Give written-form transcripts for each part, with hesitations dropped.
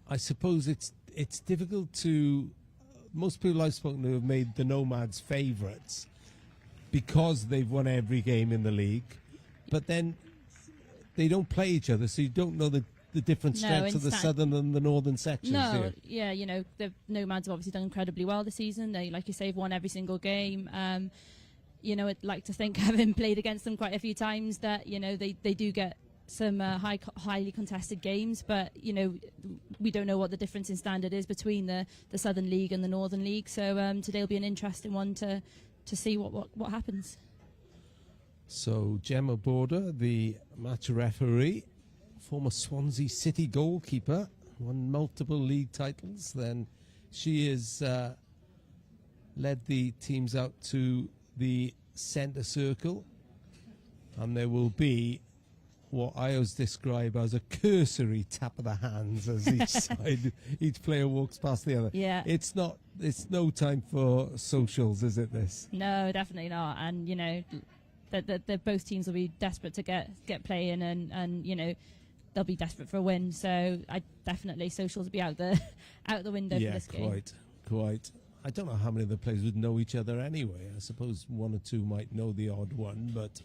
I suppose it's difficult to. Most people I've spoken to have made the Nomads favourites because they've won every game in the league, but then they don't play each other, so you don't know the different strengths of the southern and the northern sections. No, yeah, you know, the Nomads have obviously done incredibly well this season. They, like you say, have won every single game. You know, I'd like to think, having played against them quite a few times, that, you know, they do get some highly contested games, but, you know, we don't know what the difference in standard is between the Southern League and the Northern League. So today will be an interesting one to see what happens. So Gemma Border, the match referee, former Swansea City goalkeeper, won multiple league titles. Then she has led the teams out to the centre circle, and there will be what I always describe as a cursory tap of the hands as each player walks past the other. Yeah, it's no time for socials, is it? This? No, definitely not. And you know, that both teams will be desperate to get playing, and you know, they'll be desperate for a win. So I definitely socials will be out the window for this game. Quite. I don't know how many of the players would know each other anyway. I suppose one or two might know the odd one, but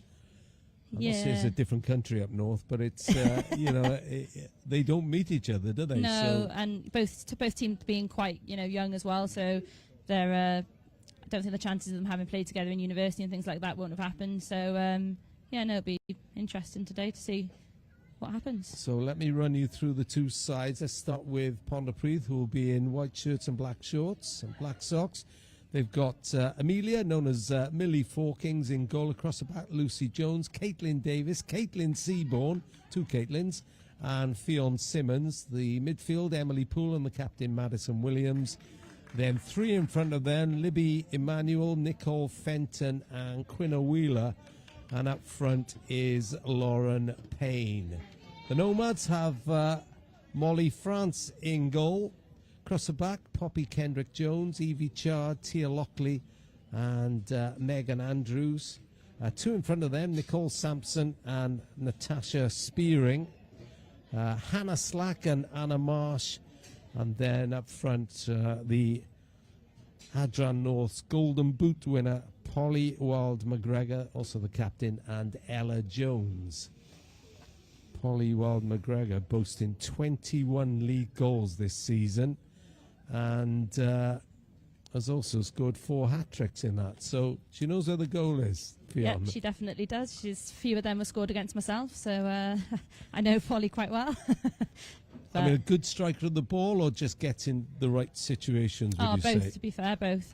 I must say it's a different country up north. But it's you know, they don't meet each other, do they? No, so and both teams being quite, you know, young as well. So they're I don't think the chances of them having played together in university and things like that won't have happened. So yeah, no, it'll be interesting today to see what happens. So let me run you through the two sides. Let's start with Pontypridd, who will be in white shirts and black shorts and black socks. They've got Amelia, known as Millie Forkings, in goal. Across the back, Lucy Jones, Caitlin Davis, Caitlin Seaborn, two Caitlins, and Fionn Simmons. The midfield, Emily Poole, and the captain, Madison Williams. Then three in front of them, Libby Emmanuel, Nicole Fenton, and Quinna Wheeler. And up front is Lauren Payne. The Nomads have Molly France in goal. Across the back, Poppy Kendrick-Jones, Evie Chard, Tia Lockley, and Megan Andrews. Two in front of them, Nicole Sampson and Natasha Spearing. Hannah Slack and Anna Marsh. And then up front, the Adran North's Golden Boot winner, Polly Wild McGregor, also the captain, and Ella Jones. Polly Wild McGregor boasting 21 league goals this season, and has also scored 4 hat-tricks in that. So she knows where the goal is. Yeah, she definitely does. A few of them were scored against myself, so I know Polly quite well. I mean, a good striker of the ball, or just gets in the right situations, would you both, say? to be fair, both.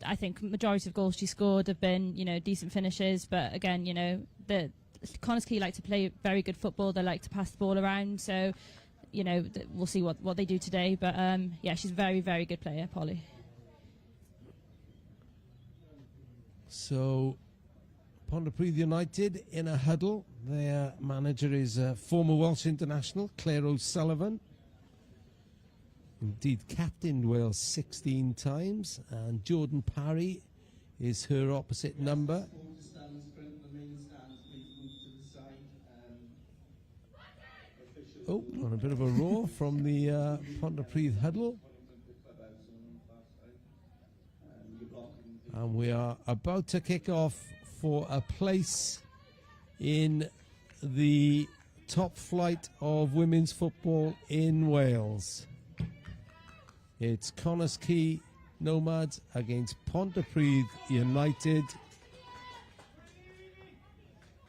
I think majority of goals she scored have been, you know, decent finishes, but again, you know, the Connah like to play very good football. They like to pass the ball around, so, you know, we'll see what they do today. But yeah, she's a very, very good player, Polly. So Pontypridd United in a huddle. Their manager is former Welsh international Claire O'Sullivan. Indeed, captained Wales 16 times, and Jordan Parry is her opposite number. Oh, on a bit of a roar from the Pontypridd huddle. And we are about to kick off for a place in the top flight of women's football in Wales. It's Quay Nomads against Pontypridd United.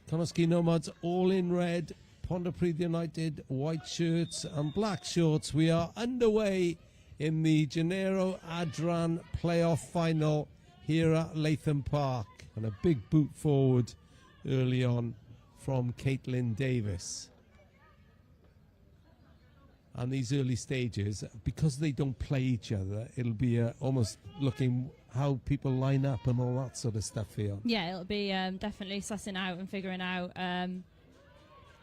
Quay Nomads all in red, Pontypridd United white shirts and black shorts. We are underway in the Genero Adran playoff final here at Latham Park, and a big boot forward early on from Caitlin Davis. And these early stages, because they don't play each other, it'll be almost looking how people line up and all that sort of stuff here. Yeah, it'll be definitely sussing out and figuring out,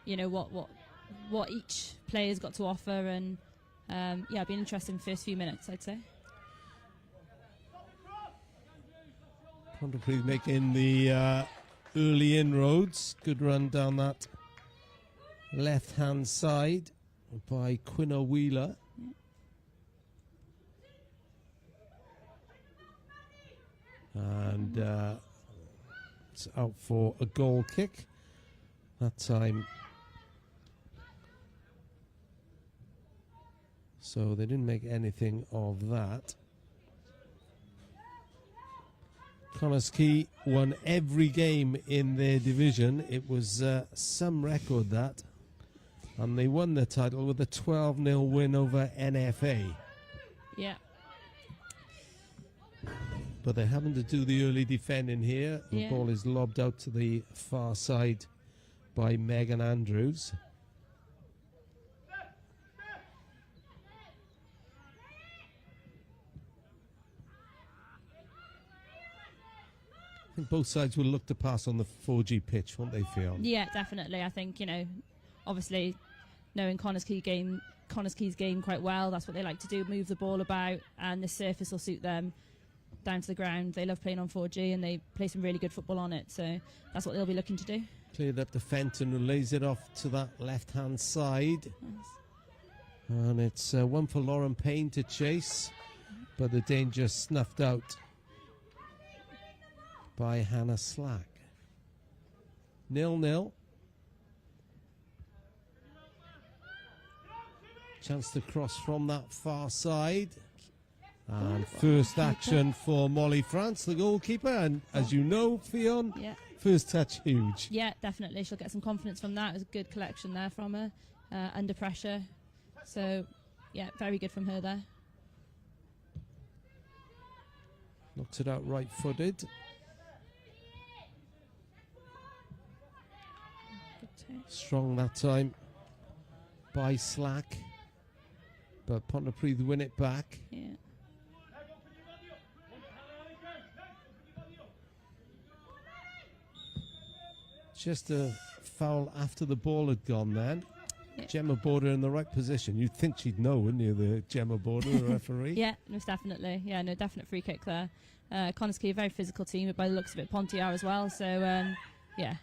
you know, what each player's got to offer, and yeah, it'll be an interesting first few minutes, I'd say. Pontypridd making the early inroads. Good run down that left-hand side by Quinna Wheeler. And it's out for a goal kick. That time. So they didn't make anything of that. Quay won every game in their division. It was some record, that. And they won the title with a 12-0 win over NFA. Yeah. But they're having to do the early defending here. The Yeah. ball is lobbed out to the far side by Megan Andrews. I think both sides will look to pass on the 4G pitch, won't they, Fionn? Yeah, definitely. I think, you know, obviously knowing Connah's Quay's game quite well, that's what they like to do, move the ball about, and the surface will suit them down to the ground. They love playing on 4G and they play some really good football on it, so that's what they'll be looking to do. Cleared up to Fenton, who lays it off to that left-hand side. Nice. And it's one for Lauren Payne to chase, but the danger snuffed out by Hannah Slack. 0-0. Chance to cross from that far side. And first action for Molly France, the goalkeeper. And as you know, Fionn, Yeah. first touch huge. Yeah, definitely. She'll get some confidence from that. It was a good collection there from her, under pressure. So, yeah, very good from her there. Knocks it out right-footed. Strong that time by Slack. But Pontypridd win it back. Yeah. Just a foul after the ball had gone then. Yeah. Gemma Border in the right position. You'd think she'd know, wouldn't you, the Gemma Border, the referee? Yeah, most definitely. Yeah, no, definite free kick there. Connah's Quay, a very physical team, but by the looks of it, Ponty are as well. So, yeah.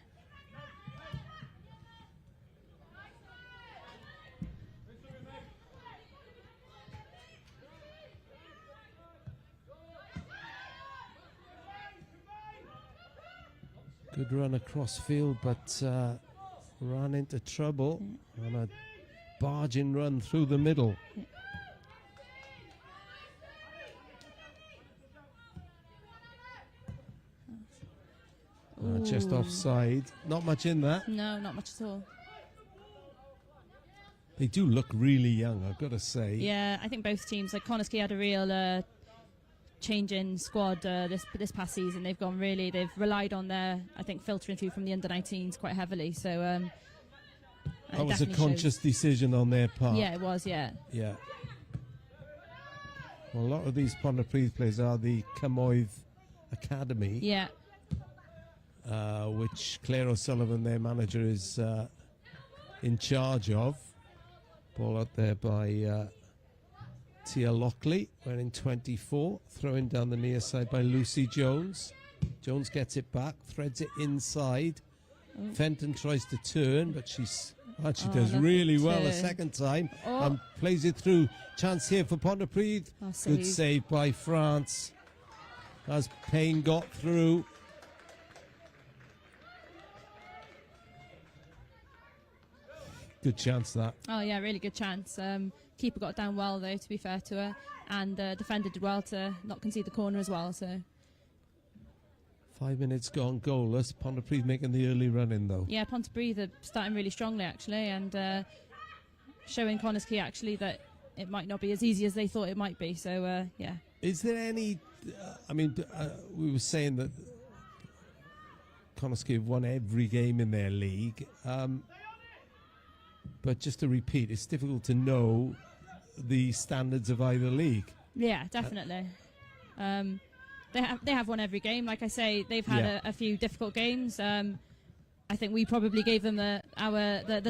Good run across field, but ran into trouble on a barging run through the middle. Just Ooh. offside. Not much in that. No, not much at all. They do look really young, I've got to say. Yeah, I think both teams, like Connah's Quay had a real change in squad this past season. They've relied on their, I think, filtering through from the under-19s quite heavily. So that was a conscious decision on their part. Yeah, it was. Yeah. Yeah. Well, a lot of these Pontypridd players are the Camoedd Academy. Yeah. Which Claire O'Sullivan, their manager, is in charge of. Ball out there by Tia Lockley, wearing 24, throwing down the near side by Lucy Jones. Jones gets it back, threads it inside. Fenton tries to turn, but she does really well a second time and plays it through. Chance here for Pontypridd. Good save by France as Payne got through. Good chance, that. Oh, yeah, really good chance. Keeper got down well, though, to be fair to her. And defender did well to not concede the corner as well. So 5 minutes gone goalless. Pontypridd making the early run in, though. yeah, Pontypridd are starting really strongly, actually, and showing Connah's Quay, actually, that it might not be as easy as they thought it might be. So, yeah. Is there any... we were saying that Connah's Quay have won every game in their league. But just to repeat, it's difficult to know the standards of either league. Yeah, definitely. They have won every game. Like I say, they've had a few difficult games. I think we probably gave them the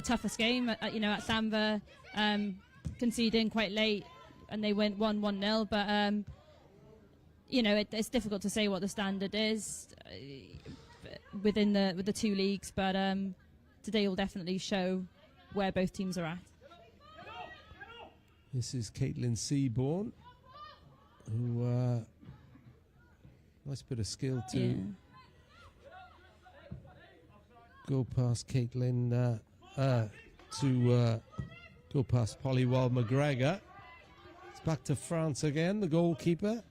toughest game. At Llanfair, conceding quite late, and they won 1-0. But it's difficult to say what the standard is with the two leagues. But today will definitely show where both teams are at. This is Caitlin Seaborn, who Nice bit of skill to Yeah. go past Caitlin, to go past Polywell McGregor. It's back to France again, the goalkeeper.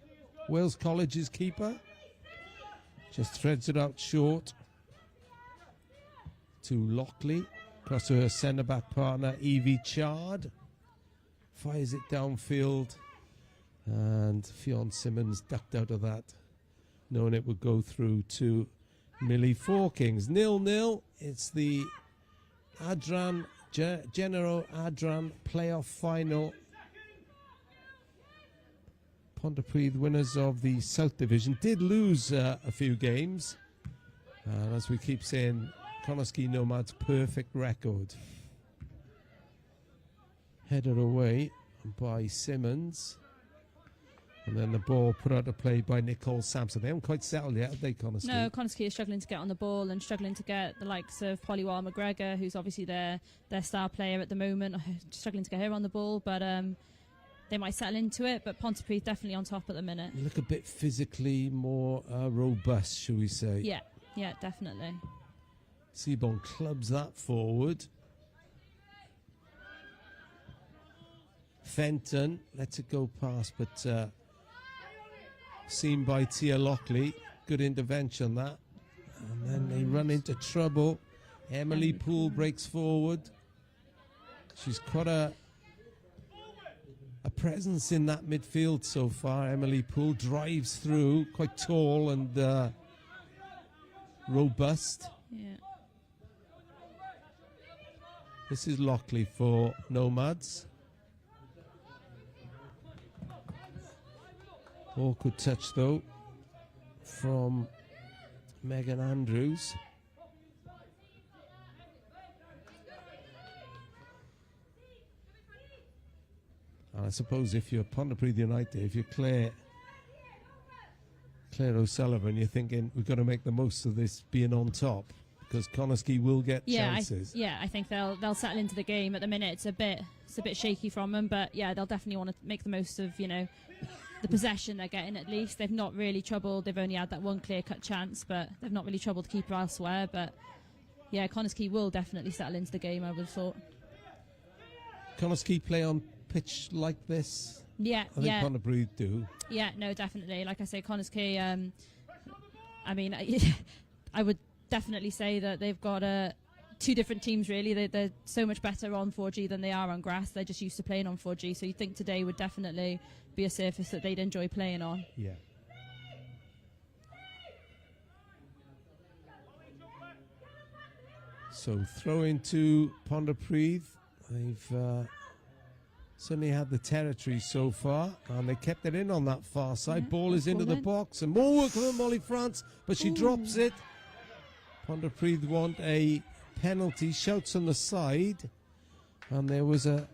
Wales College's keeper. Just threads it out short to Lockley. Across to her centre-back partner, Evie Chard. Fires it downfield. And Fionn Simmons ducked out of that, knowing it would go through to Millie Forkings. 0-0. It's the Adran, Genero Adran playoff final. Pontypridd, winners of the South Division, did lose a few games. And as we keep saying, Quay Nomads' perfect record. Headed away by Simmons. And then the ball put out of play by Nicole Sampson. They haven't quite settled yet, have they, Connah? No, Connah is struggling to get on the ball and struggling to get the likes of Polywell McGregor, who's obviously their star player at the moment, struggling to get her on the ball. But they might settle into it. But Pontypridd definitely on top at the minute. You look a bit physically more robust, shall we say. Yeah, definitely. Seaborn clubs that forward. Fenton lets it go past, but seen by Tia Lockley. Good intervention, that. And then they run into trouble. Emily Poole breaks forward. She's quite a presence in that midfield so far. Emily Poole drives through, quite tall and robust. Yeah. This is Lockley for Nomads. Awkward touch though from Megan Andrews. And I suppose if you're Pontypridd United, if you're Claire O'Sullivan, you're thinking we've got to make the most of this being on top, because Connah will get chances. I think they'll settle into the game. At the minute it's a bit shaky from them, but yeah, they'll definitely want to make the most of, the possession they're getting. At least they've not really troubled. They've only had that one clear-cut chance, but they've not really troubled the keeper elsewhere. But yeah, Connah will definitely settle into the game, I would have thought. Connah play on pitch like this? Yeah, I think Pontypridd do. Yeah, no, definitely. Like I say, Connah, I mean, I would definitely say that they've got two different teams, really. They're so much better on 4G than they are on grass. They're just used to playing on 4G, so you think today would definitely be a surface that they'd enjoy playing on. Yeah. So throw into Pontypridd. They've certainly had the territory so far, and they kept it in on that far side. Yeah, ball is into the box, and more work from Molly France, but she drops it. Pontypridd want a penalty. Shouts on the side, and there was a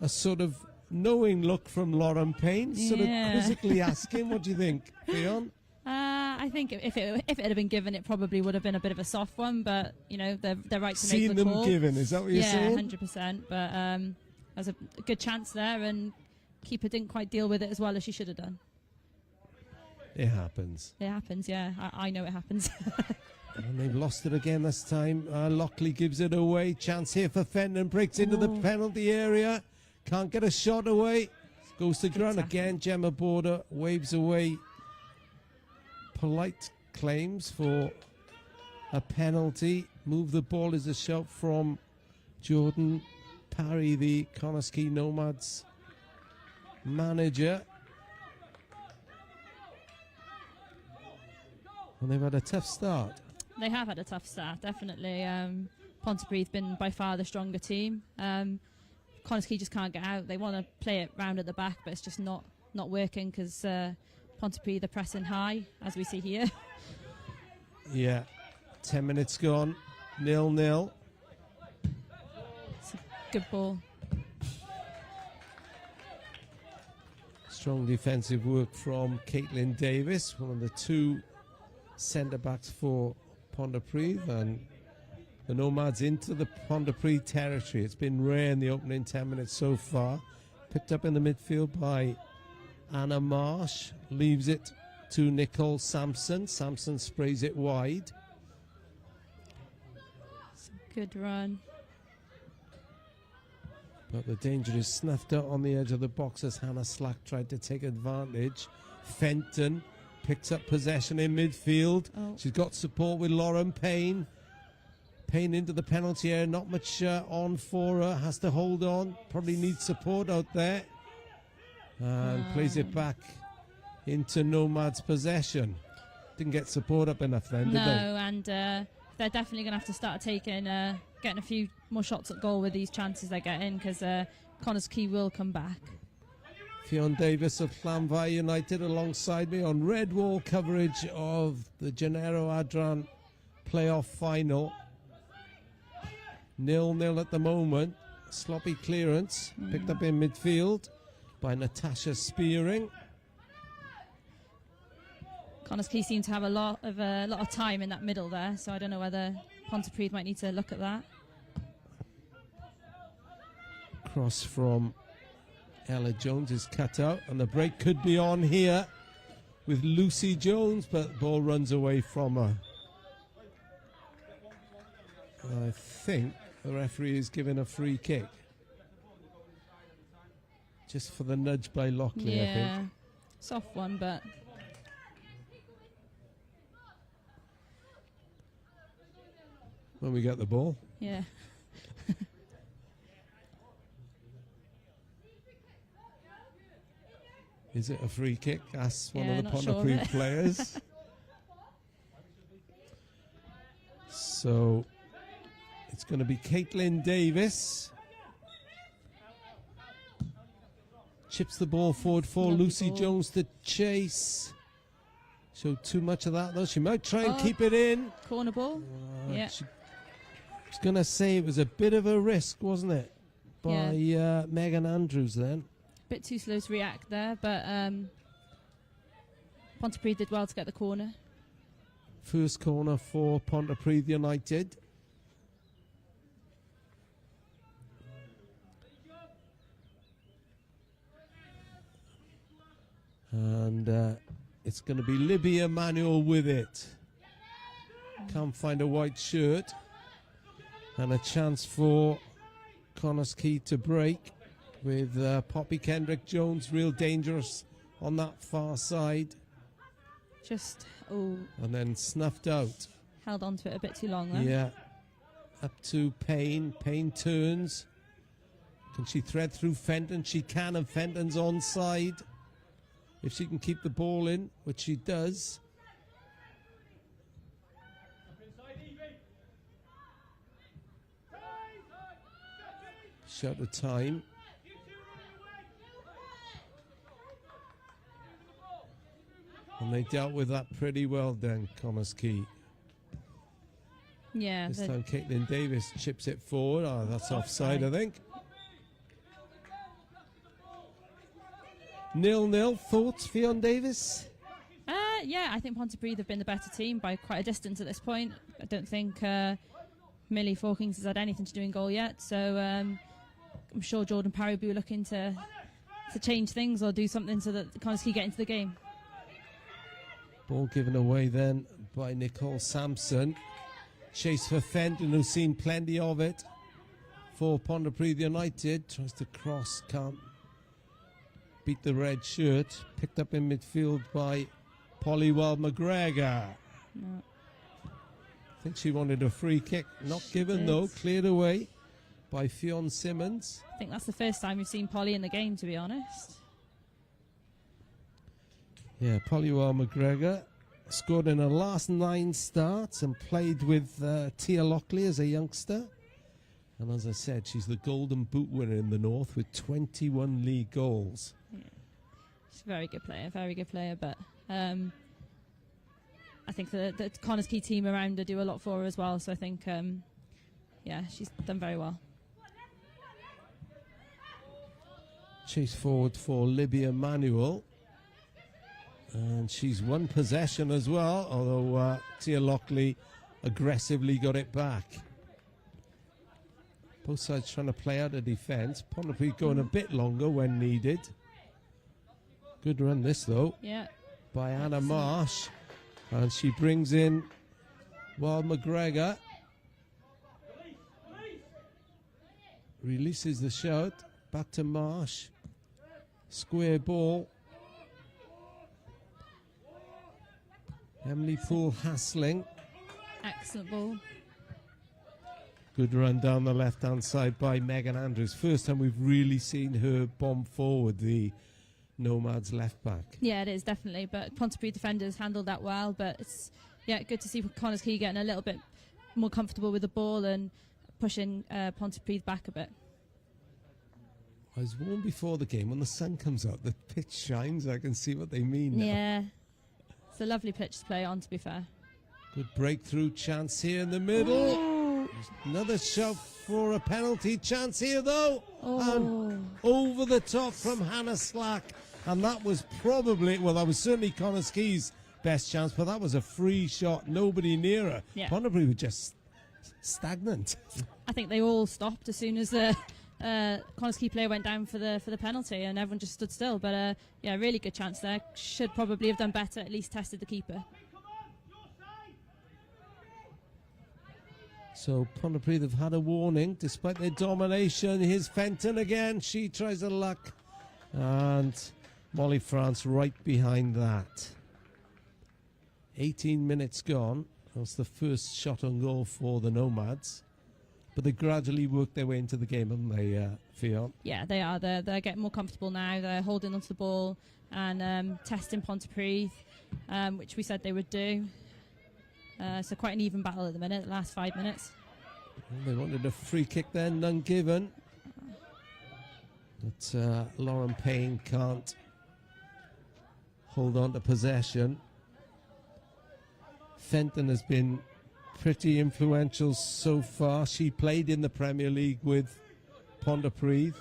sort of knowing look from Lauren Payne, sort of quizzically asking, "What do you think, Fionn?" I think if it had been given, it probably would have been a bit of a soft one, but they're right to Seen make the them call. given, is that what you're saying? 100%. But there's a good chance there, and keeper didn't quite deal with it as well as she should have done. It happens. It happens, yeah. I know it happens. And they've lost it again this time. Lockley gives it away. Chance here for Fenton. Breaks into the penalty area. Can't get a shot away. Goes to ground again. Gemma Border waves away polite claims for a penalty. Move the ball is a shot from Jordan Parry, the Connah Nomads manager. And they've had a tough start. They have had a tough start, definitely. Pontypridd been by far the stronger team. Connah just can't get out. They want to play it round at the back, but it's just not working because Pontypridd are pressing high, as we see here. Yeah, 10 minutes gone, 0-0. It's a good ball. Strong defensive work from Caitlin Davis, one of the two centre-backs for Pontypridd, and the Nomads into the Pontypridd territory. It's been rare in the opening 10 minutes so far. Picked up in the midfield by Anna Marsh, leaves it to Nicole Sampson. Sampson sprays it wide. It's a good run. But the danger is snuffed out on the edge of the box as Hannah Slack tried to take advantage. Fenton picks up possession in midfield. Oh. She's got support with Lauren Payne. Payne into the penalty area, not much on for her, has to hold on, probably needs support out there. And plays it back into Nomads' possession. Didn't get support up enough then, did they? No, and they're definitely going to have to start taking, getting a few more shots at goal with these chances they're getting, because Connah's Quay will come back. Fionn Davis of Llanfair United alongside me on red wall coverage of the Genero Adran playoff final. 0-0 at the moment. Sloppy clearance picked up in midfield by Natasha Spearing. Connah's Quay seem to have a lot of time in that middle there, so I don't know whether Pontypridd might need to look at that. Cross from Ella Jones is cut out, and the break could be on here with Lucy Jones, but the ball runs away from her. I think the referee is giving a free kick. Just for the nudge by Lockley, I think. Soft one, but... When we get the ball. Yeah. Is it a free kick? Asks one of the not sure Pontypridd players. So it's going to be Caitlin Davis. Chips the ball forward for Lovely Lucy ball. Jones to chase. Showed too much of that though. She might try and keep it in. Corner ball. Yeah. I was going to say it was a bit of a risk, wasn't it? By Megan Andrews then. Bit too slow to react there, but Pontypridd did well to get the corner. First corner for Pontypridd United. And it's going to be Libby Emanuel with it. Can't find a white shirt. And a chance for Connah's Quay to break with Poppy Kendrick-Jones, real dangerous on that far side. And then snuffed out. Held on to it a bit too long there. Yeah. Up to Payne. Payne turns. Can she thread through Fenton? She can, and Fenton's onside. If she can keep the ball in, which she does. Short of time. And they dealt with that pretty well then, Connah's Quay. Yeah. This time Caitlin Davis chips it forward. Oh, that's offside, I think. 0-0. Thoughts, Fionn Davis? Yeah, I think Pontypridd have been the better team by quite a distance at this point. I don't think Millie Forkings has had anything to do in goal yet, so I'm sure Jordan Parry will be looking to change things or do something so that Connah's Quay get into the game. Ball given away then by Nicole Sampson. Chase for Fenton, who's seen plenty of it for Pontypridd United. Tries to cross, can't beat the red shirt. Picked up in midfield by Polywell McGregor. No. I think she wanted a free kick. Not given though. Cleared away by Fionn Simmons. I think that's the first time we've seen Polly in the game, to be honest. Yeah, Polywell McGregor scored in her last 9 starts and played with Tia Lockley as a youngster. And as I said, she's the Golden Boot winner in the North with 21 league goals. Yeah. She's a very good player, but I think the Connah's Quay team around her do a lot for her as well, so I think, she's done very well. Chase forward for Libby Emanuel. And she's won possession as well, although Tia Lockley aggressively got it back. Both sides trying to play out a defence. Pontypridd going a bit longer when needed. Good run this though. Yeah, by Anna Marsh. And she brings in Wild McGregor. Releases the shout. Back to Marsh. Square ball. Emily Poole hassling. Excellent ball. Good run down the left-hand side by Megan Andrews. First time we've really seen her bomb forward, the Nomads left back. Yeah, it is, definitely. But Pontypridd defenders handled that well. But it's good to see Connah's Quay getting a little bit more comfortable with the ball and pushing Pontypridd back a bit. I was warned before the game, when the sun comes out, the pitch shines. I can see what they mean now. Yeah. It's a lovely pitch to play on, to be fair. Good breakthrough chance here in the middle. Oh. Another shot for a penalty chance here, though. Oh. And over the top from Hannah Slack. And that was probably, well, that was certainly Connah's Quay's best chance, but that was a free shot. Nobody near her. Yeah. Pontypridd were just stagnant. I think they all stopped as soon as the Connah's Quay player went down for the penalty, and everyone just stood still. But really good chance there. Should probably have done better, at least tested the keeper. So Pontypridd have had a warning despite their domination. Here's Fenton again. She tries her luck. And Molly France right behind that. 18 minutes gone. That's the first shot on goal for the Nomads. But they gradually work their way into the game, haven't they, Fionn? Yeah, they are. They're getting more comfortable now. They're holding onto the ball and testing Pontypridd, which we said they would do. So quite an even battle at the minute, the last 5 minutes. They wanted a free kick there, none given. But Lauren Payne can't hold on to possession. Fenton has been pretty influential so far. She played in the Premier League with Pontypridd.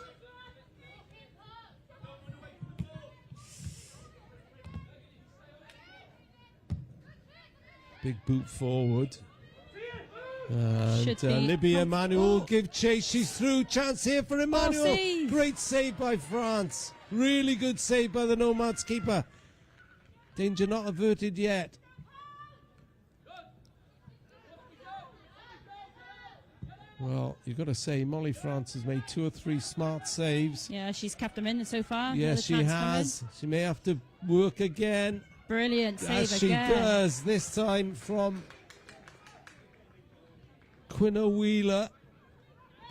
Big boot forward. And Libby Emanuel give chase. She's through. Chance here for Emanuel. Save. Great save by France. Really good save by the Nomads keeper. Danger not averted yet. Well, you've got to say, Molly France has made 2 or 3 smart saves. Yeah, she's kept them in so far. Yes, she has. She may have to work again. Brilliant save As she does, this time from Quinna Wheeler.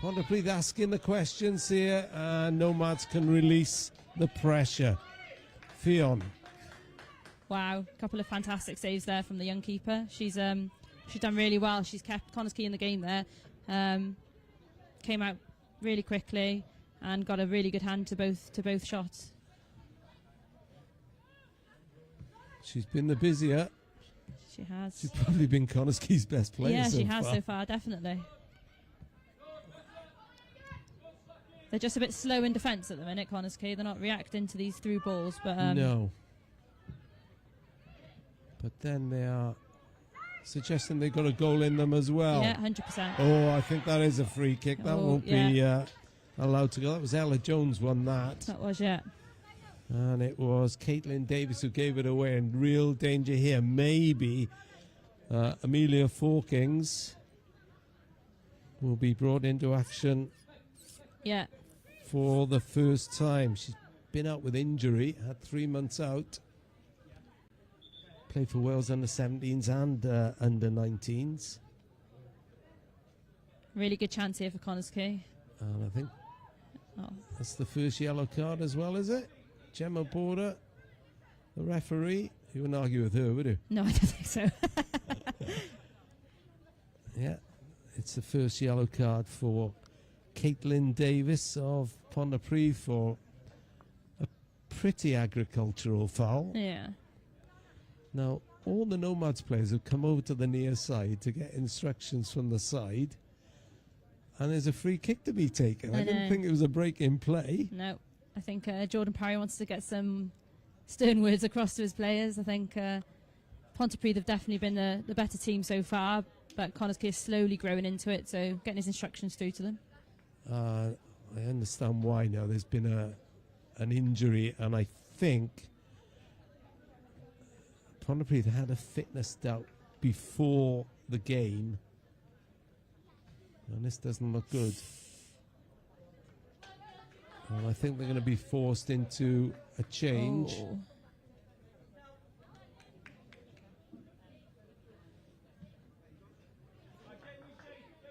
Pontypridd asking the questions here, and Nomads can release the pressure. Fionn. Wow, a couple of fantastic saves there from the young keeper. She's done really well. She's kept Connah's Quay in the game there. Came out really quickly and got a really good hand to both shots. She's been the busier. She has. She's probably been Connah's Quay's best player. Yeah, she so has far. so far, definitely. They're just a bit slow in defence at the minute, Connah's Quay. They're not reacting to these through balls, but no. But then they are suggesting they've got a goal in them as well. Yeah, 100%. Oh, I think that is a free kick. That won't be allowed to go. That was Ella Jones won that. That was, yeah. And it was Caitlin Davis who gave it away, and real danger here. Maybe Amelia Forkings will be brought into action for the first time. She's been out with injury, had 3 months out. Played for Wales under 17s and under 19s. Really good chance here for Connah's Quay. And I think that's the first yellow card as well, is it? Gemma Border, the referee. You wouldn't argue with her, would you? No, I don't think so. Yeah, it's the first yellow card for Caitlin Davis of Pontypridd for a pretty agricultural foul. Yeah. Now, all the Nomads players have come over to the near side to get instructions from the side, and there's a free kick to be taken. I didn't think it was a break in play. No. I think Jordan Parry wants to get some stern words across to his players. I think Pontypridd have definitely been the better team so far, but Connah's Quay is slowly growing into it, so getting his instructions through to them. I understand why now. There's been an injury, and I think Pontypridd had a fitness doubt before the game, and this doesn't look good. And I think they're going to be forced into a change. Oh.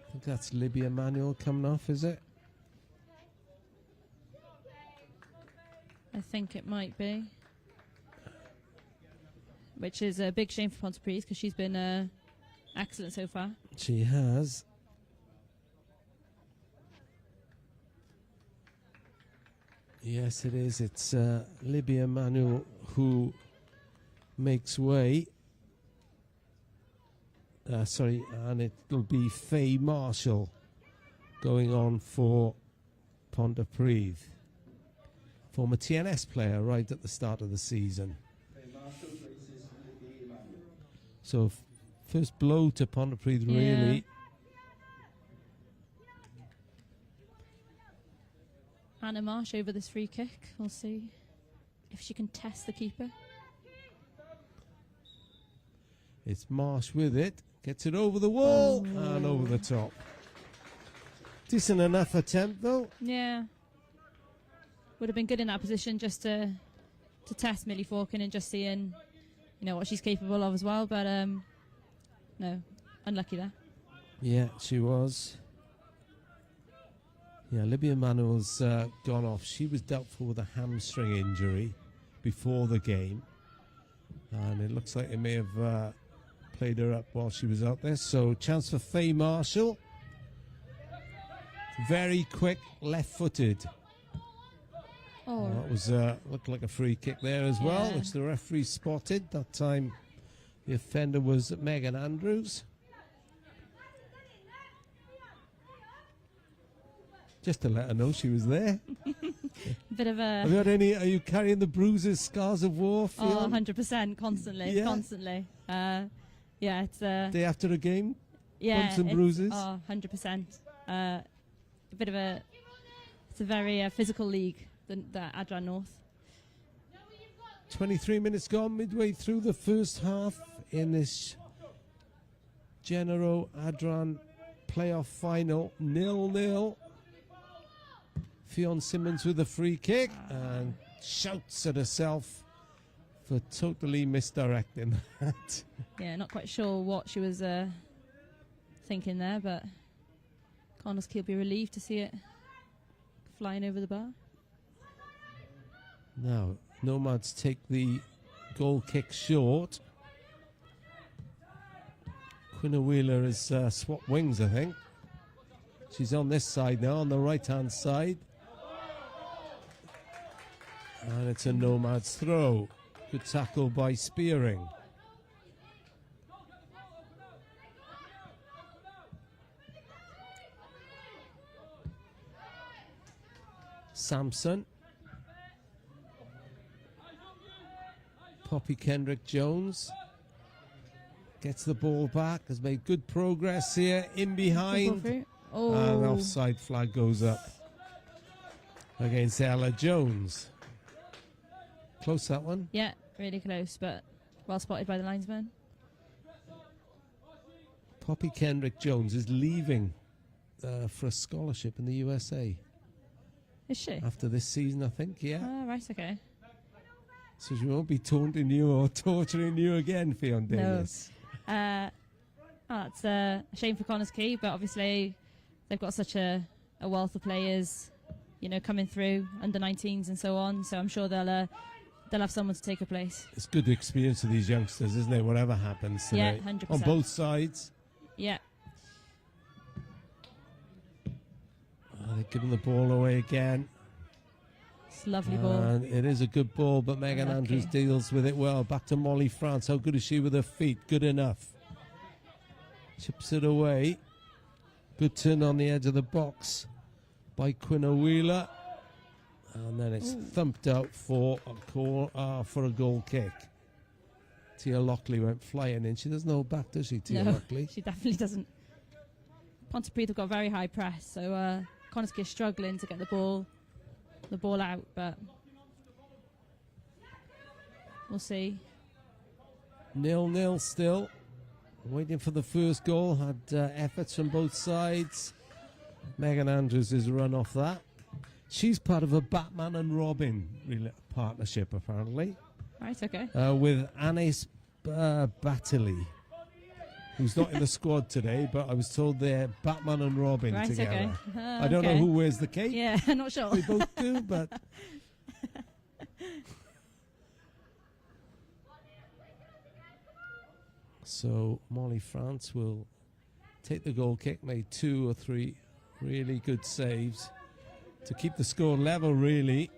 I think that's Libby Emanuel coming off, is it? I think it might be. Which is a big shame for Pontypridd because she's been excellent so far. She has. Yes, it is. It's Libby Emanuel who makes way. Sorry, and it'll be Faye Marshall going on for Pontypridd. Former TNS player right at the start of the season. So first blow to Pontypridd, really. Yeah. Anna Marsh over this free kick. We'll see if she can test the keeper. It's Marsh with it. Gets it over the wall and over the top. Decent enough attempt, though. Yeah. Would have been good in that position just to test Millie Faulkner and just seeing, what she's capable of as well. But, no, unlucky there. Yeah, she was. Yeah, Libby Emanuel's gone off. She was doubtful with a hamstring injury before the game. And it looks like it may have played her up while she was out there. So, chance for Faye Marshall. Very quick, left-footed. Oh, That was looked like a free kick there as well, Yeah. which the referee spotted. That time the offender was Megan Andrews. Just to let her know she was there. bit of a... Have you had any? Are you carrying the bruises, scars of war? Oh, Fionn? 100%, constantly, Yeah. constantly. Yeah, it's Day after a game? yeah, bumps and it's- bruises? Oh, 100%. A bit of a... It's a very physical league, the Adran North. 23 minutes gone, midway through the first half in this Genero Adran playoff final, 0-0. Fionn Simmons with a free kick and shouts at herself for totally misdirecting that. Yeah, not quite sure what she was thinking there, but Connah's will be relieved to see it flying over the bar. Now, Nomads take the goal kick short. Quinna Wheeler has swapped wings, I think. She's on this side now, on the right-hand side. And it's a Nomads throw. Good tackle by Spearing. Sampson. Poppy Kendrick-Jones gets the ball back, has made good progress here, in behind. And Oh, offside flag goes up against Ella Jones. Close, that one. yeah, really close, but well spotted by the linesman. Poppy Kendrick-Jones is leaving for a scholarship in the USA Is she? after this season, I think, yeah. Oh, right, okay. So she won't be taunting you or torturing you again, Fionn No. Davis. That's a shame for Connah's Quay, but obviously they've got such a wealth of players, coming through, under 19s and so on. So I'm sure they'll have someone to take her place. It's good experience for these youngsters, isn't it? Whatever happens Yeah, today. 100%. On both sides. Yeah, They're giving the ball away again. it's a lovely ball. And it is a good ball, but Megan Lucky. Andrews deals with it well. Back to Molly France. How good is she with her feet? Good enough. Chips it away. Good turn on the edge of the box by Quinna Wheeler. And then it's thumped out for a goal kick. Tia Lockley went flying in. She doesn't hold back, does she, Tia No, Lockley? she definitely doesn't. Pontypridd have got very high press, so Connah's Quay struggling to get the ball out, but we'll see. 0-0 still. Waiting for the first goal. Had efforts from both sides. Megan Andrews has run off that. She's part of a Batman and Robin partnership, apparently. Right, okay. With Anis Batili, who's not in the squad today, but I was told they're Batman and Robin Right, together. okay. I don't know who wears the cape. Yeah, I'm not sure. They both do, but... So Molly France will take the goal kick, made 2 or 3 really good saves to keep the score level, really.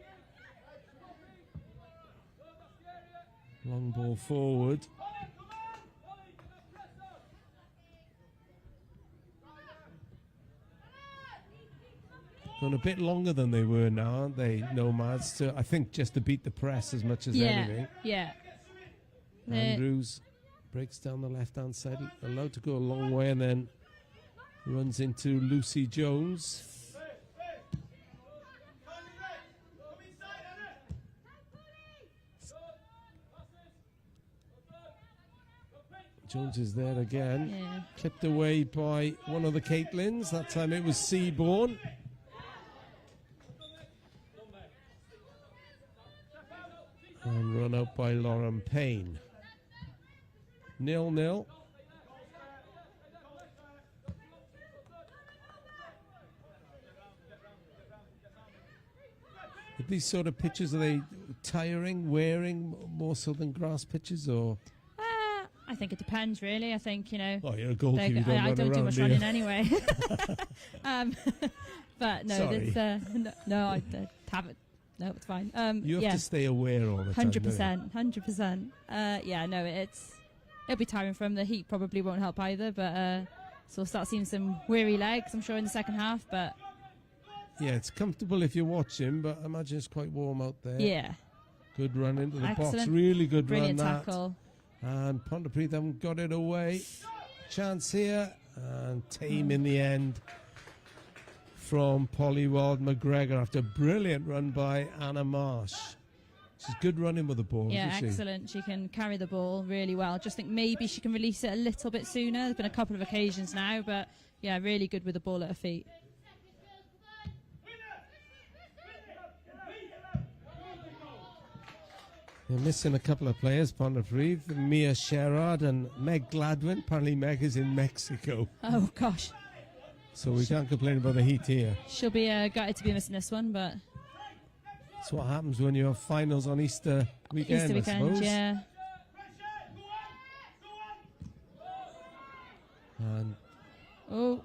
Long ball forward. Gone a bit longer than they were now, aren't they, Nomads? I think just to beat the press as much as anything. Yeah. Andrews breaks down the left-hand side, allowed to go a long way, and then runs into Lucy Jones. Jones is there again. Yeah. Clipped away by one of the Caitlins. That time it was Seaborn. And run out by Lauren Payne. 0-0. These sort of pitches, are they tiring, wearing more so than grass pitches, or? I think it depends, really. I think, you know. Oh, you're a goalkeeper. I don't do much running anyway. But no, Sorry. no, I have it. No, it's fine. You have to stay aware all the time. 100%. Yeah, no, it'll be tiring from the heat. Probably won't help either. But so we'll start seeing some weary legs, I'm sure, in the second half. But yeah, it's comfortable if you're watching, but I imagine it's quite warm out there. Yeah. Good run into the box. Excellent. Really good Brilliant run. tackle. And Pontypridd haven't got it away. Chance here. And tame in the end from Polly Wild-McGregor after a brilliant run by Anna Marsh. She's good running with the ball, Yeah, isn't she? excellent. She can carry the ball really well. Just think maybe she can release it a little bit sooner. There's been a couple of occasions now, but yeah, really good with the ball at her feet. They're missing a couple of players, Pontypridd. Mia Sherrard and Meg Gladwin. Apparently Meg is in Mexico. Oh, gosh. So we can't complain about the heat here. She'll be gutted to be missing this one, but... That's what happens when you have finals on Easter weekend, I suppose. Yeah. And Oh.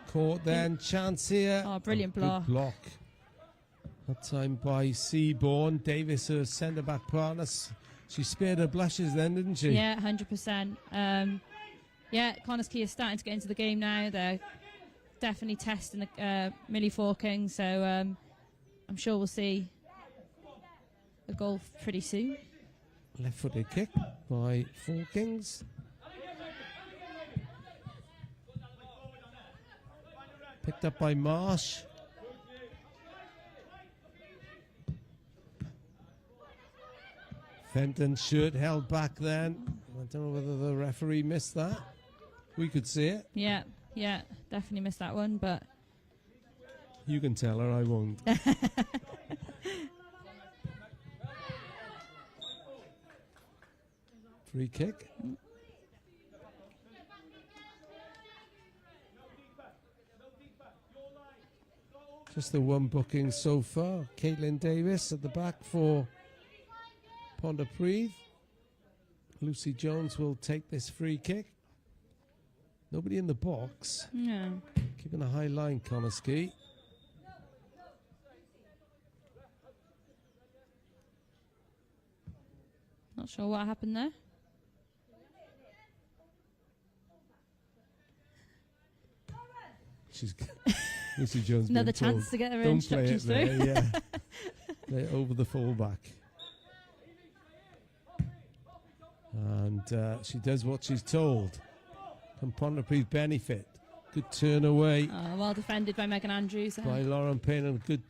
caught then. Chance here. Oh, brilliant Good block. block. That time by Seaborn. Davis, her centre-back partner. She spared her blushes then, didn't she? Yeah, 100%. Yeah, Connah's Quay is starting to get into the game now. They're definitely testing the Millie Forking, so I'm sure we'll see a goal pretty soon. Left-footed kick by Forkings. Picked up by Marsh. Fenton's shirt held back then. I don't know whether the referee missed that. We could see it. Yeah, definitely missed that one, but... You can tell her, I won't. Free kick. Just the one booking so far. Caitlin Davis at the back for Pontypridd. Lucy Jones will take this free kick. Nobody in the box. Yeah. Keeping a high line, Connah Quay. Not sure what happened there. She's Lucy Jones. Another being told, chance to get her don't play it instructions there. through. Yeah, play it over the fullback. And she does what she's told. Can Pontypridd benefit? Good turn away Well defended by Megan Andrews. by Lauren Payne, and good,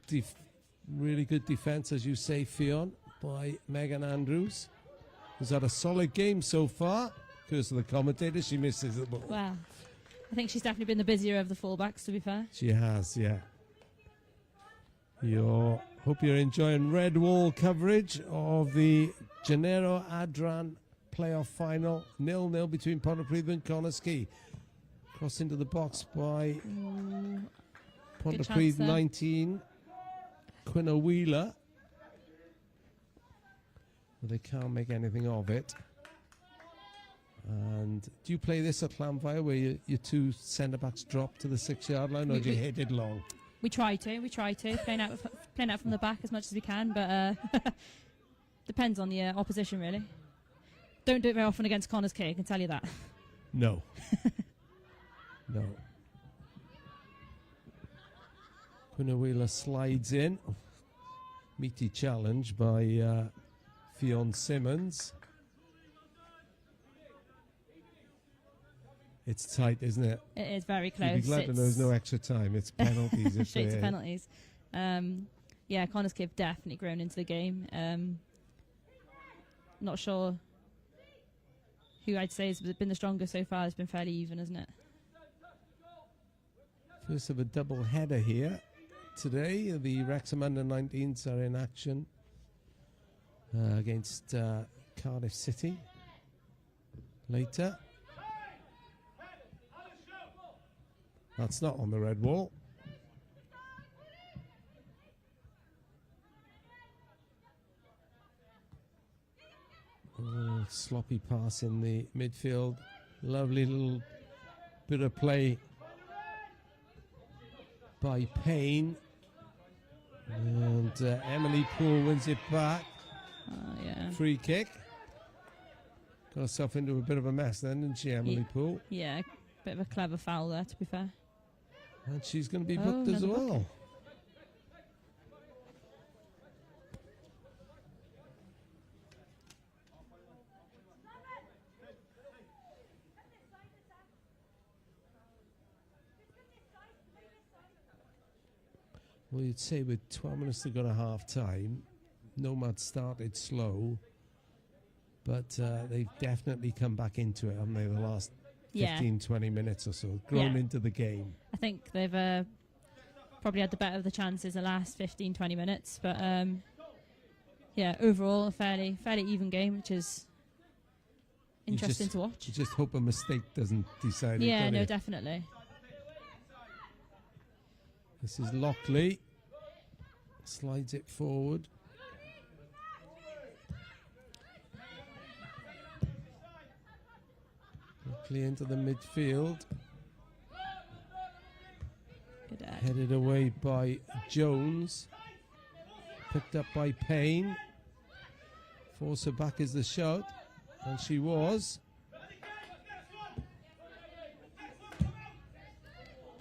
really good defence, as you say, Fionn, by Megan Andrews. who's had a solid game so far. Curse of the commentator, she misses the ball. Wow. I think she's definitely been the busier of the fullbacks, to be fair. She has, yeah. Hope you're enjoying red wall coverage of the Genero Adran playoff final. 0-0 between Pontypridd and Connah. Cross into the box by Pontypridd 19. Quinna Wheeler. But they can't make anything of it. And do you play this at Llanfair where your two centre-backs drop to the 6-yard line, or do you hit it long? We try to. Playing out from the back as much as we can, but depends on the opposition, really. Don't do it very often against Connah's Quay, I can tell you that. No. No. Quinna Wheeler slides in. Meaty challenge by Fionn Simmons. It's tight, isn't it? It is very close. You'd be glad to know there's no extra time. It's penalties. Straight to penalties. Yeah, Connah's Quay have definitely grown into the game. Not sure who I'd say has been the strongest so far. It's been fairly even, isn't it? First of a double header here today. The Wrexham under-19s are in action against Cardiff City later. That's not on the red wall. Oh, sloppy pass in the midfield. Lovely little bit of play by Payne. And Emily Poole wins it back. Yeah. Free kick. Got herself into a bit of a mess then, didn't she, Emily Poole? Yeah, bit of a clever foul there, to be fair. And she's going to be booked as well. Well, you'd say with 12 minutes to go to half time, Nomads started slow, but they've definitely come back into it, haven't they, the last 15, 20 minutes or so, grown into the game. I think they've probably had the better of the chances the last 15, 20 minutes, but yeah, overall a fairly even game, which is interesting to watch. You just hope a mistake doesn't decide. Yeah, no, definitely. This is Lockley. Slides it forward. Lockley into the midfield. Headed away by Jones. Picked up by Payne. Force her back is the shot. And she was.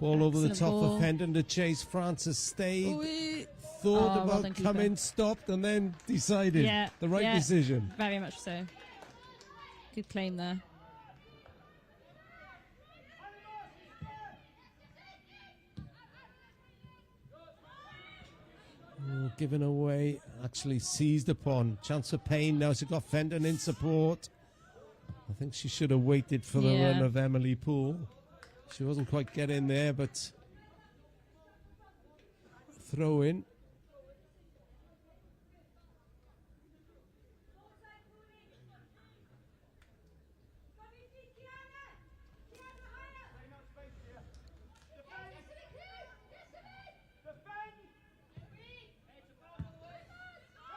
Ball over the top of Hendon to chase. Francis stayed. Thought about coming, stopped, and then decided the right decision. Very much so. Good claim there. Given away, actually seized upon. Chance for Payne. Now she's got Fenton in support. I think she should have waited for the run of Emily Poole. She wasn't quite getting there, but throw in.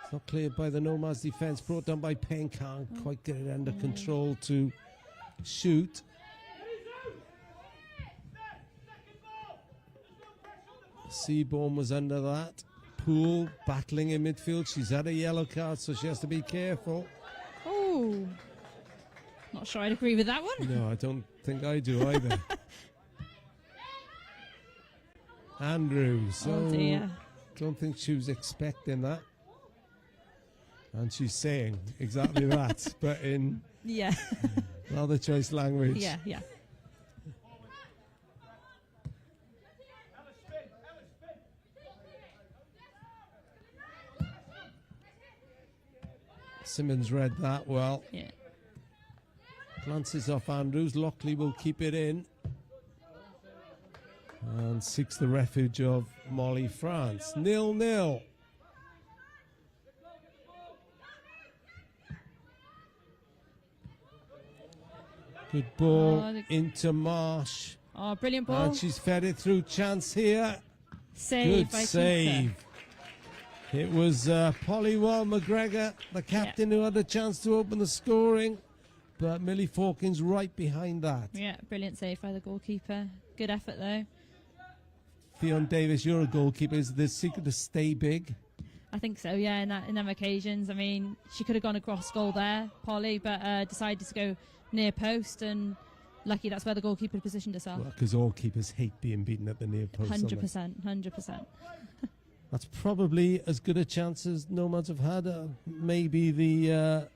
It's not cleared by the Nomads defence. Brought down by Payne. Can't quite get it under control to shoot. Seaborn was under that. Poole battling in midfield. She's had a yellow card, so she has to be careful. Oh, not sure I'd agree with that one. No, I don't think I do either. Andrews. Oh dear. Don't think she was expecting that. And she's saying exactly that, but in rather choice language. Yeah, yeah. Simmons read that well. Yeah. Glances off Andrews. Lockley will keep it in. And seeks the refuge of Molly France. 0-0. Good ball into Marsh. Oh, brilliant ball. And she's fed it through. Chance here. Save Good by save. It was Polly McGregor, the captain, who had a chance to open the scoring. But Millie Forkins right behind that. Yeah, brilliant save by the goalkeeper. Good effort, though. Fionn Davis, you're a goalkeeper. Is the secret to stay big? I think so, yeah, in them occasions. I mean, she could have gone across goal there, Polly, but decided to go near post, and lucky that's where the goalkeeper positioned herself. Because all keepers hate being beaten at the near post. 100%. That's probably as good a chance as Nomads have had. Maybe the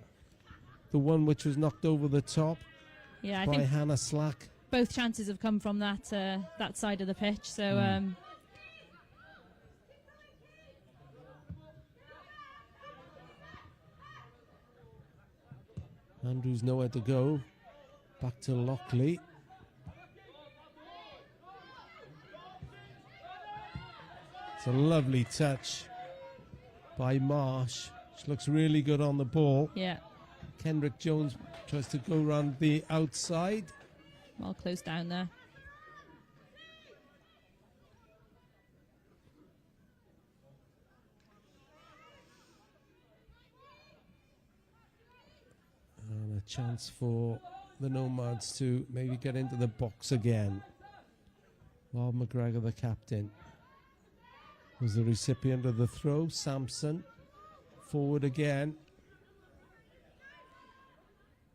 one which was knocked over the top I by think Hannah Slack. Both chances have come from that side of the pitch. So Andrews nowhere to go. Back to Lockley. It's a lovely touch by Marsh. She looks really good on the ball. Yeah. Kendrick Jones tries to go around the outside. Well closed down there. And a chance for the Nomads to maybe get into the box again. Bob McGregor, the captain, was the recipient of the throw. Sampson forward again.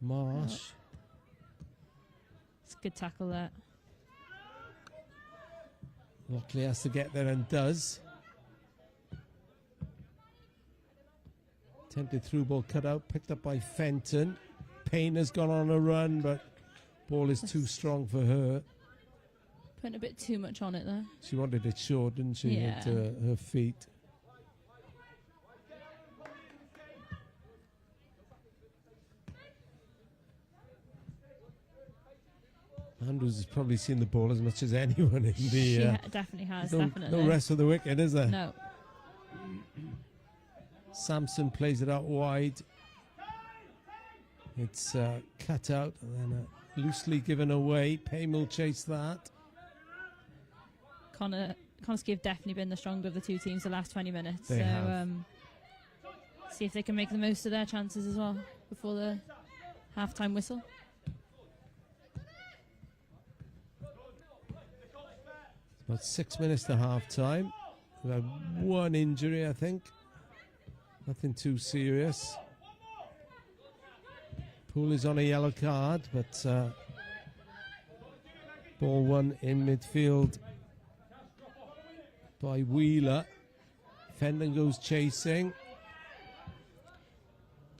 Marsh. It's a good tackle there. Lockley has to get there and does. Tempted through ball cut out, picked up by Fenton. Payne has gone on a run, but ball is too strong for her. Putting a bit too much on it there. She wanted it short, didn't she? Yeah. At her feet. Andrews has probably seen the ball as much as anyone in the... She definitely has, definitely. No rest of the wicket, is there? No. Sampson plays it out wide. It's cut out and then loosely given away. Payne will chase that. Connah's have definitely been the stronger of the two teams the last 20 minutes. They have. See if they can make the most of their chances as well before the half-time whistle. About 6 minutes to half-time. We've had one injury, I think. Nothing too serious. Poole is on a yellow card, but ball one in midfield by Wheeler. Fenton goes chasing.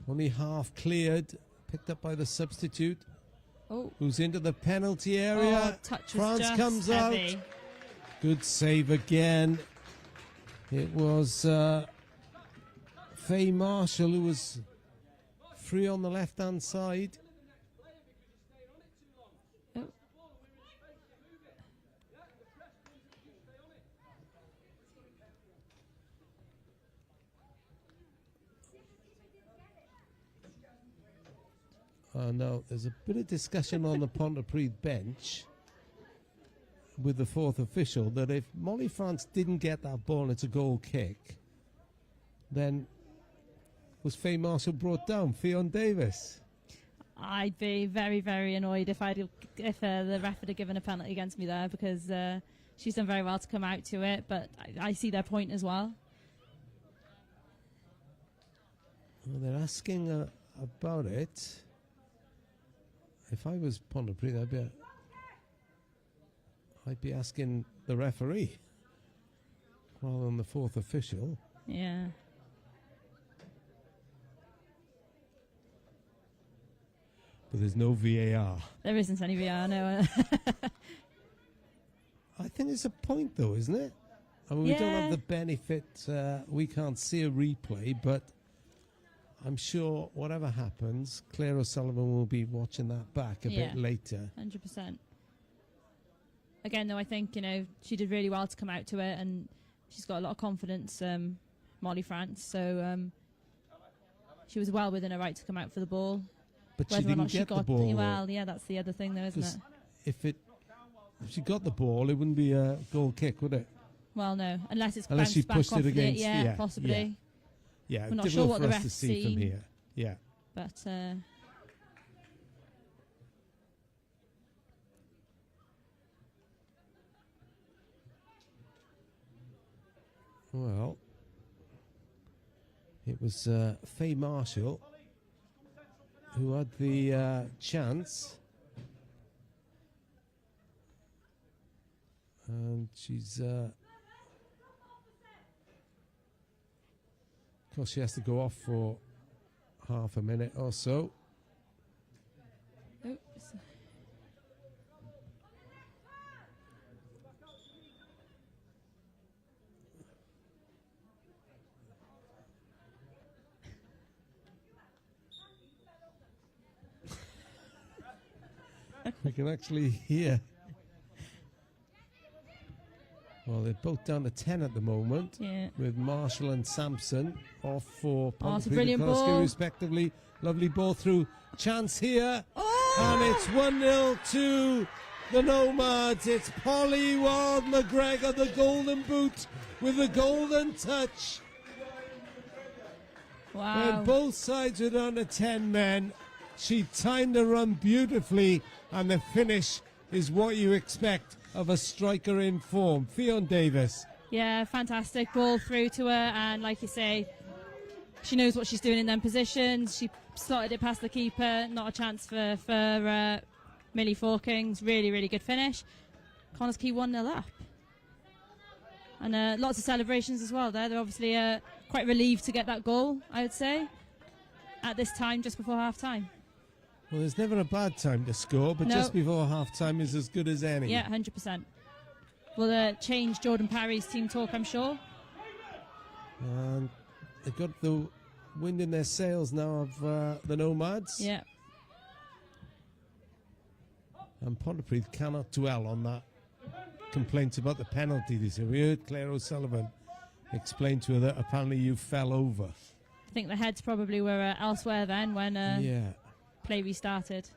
Only half cleared. Picked up by the substitute. Oh. Who's into the penalty area. Touch was France just comes heavy. out. Good save again. It was Faye Marshall who was free on the left-hand side. No, there's a bit of discussion on the Pontypridd bench with the fourth official that if Molly France didn't get that ball and it's a goal kick, then was Faye Marshall brought down? Fionn Davis? I'd be very, very annoyed if the ref had given a penalty against me there, because she's done very well to come out to it, but I see their point as well. Well, they're asking about it. If I was Pontypridd, I'd be asking the referee rather than the fourth official. Yeah. But there's no VAR. There isn't any VAR, no. I think it's a point, though, isn't it? I mean, we don't have the benefit. We can't see a replay, but I'm sure whatever happens, Claire O'Sullivan will be watching that back a bit later. 100%. Again, though, I think, you know, she did really well to come out to it, and she's got a lot of confidence, Molly France. So she was well within her right to come out for the ball. But she didn't get the ball. Well, yeah, that's the other thing, though, isn't it? If she got the ball, it wouldn't be a goal kick, would it? Well, no, unless it's unless she pushed it against. Yeah, possibly. Yeah, we're not difficult sure what for the us to ref's see from seen. here. Yeah. But well, it was Faye Marshall who had the chance, and she's of course she has to go off for half a minute or so. oops. We can actually hear. Well, they're both down to 10 at the moment, with Marshall and Sampson off for Pontypridd and Connah respectively. Lovely ball through. Chance here. And it's 1-0 to the Nomads. It's Polly Wild McGregor, the golden boot, with the golden touch. Wow. When both sides were down to 10 men, she timed the run beautifully, and the finish is what you expect of a striker in form. Fionn Davis. Yeah, fantastic ball through to her, and like you say, she knows what she's doing in them positions. She slotted it past the keeper, not a chance for Millie Forkings. Really, really good finish. Connah's Quay 1-0 up. And lots of celebrations as well there. They're obviously quite relieved to get that goal, I would say, at this time, just before half-time. Well, there's never a bad time to score, but just before half-time is as good as any. Yeah, 100%. Will change Jordan Parry's team talk, I'm sure. And they've got the wind in their sails now of the Nomads. Yeah. And Pontypridd cannot dwell on that complaint about the penalty. We heard Claire O'Sullivan explain to her that apparently you fell over. I think the heads probably were elsewhere then when play restarted.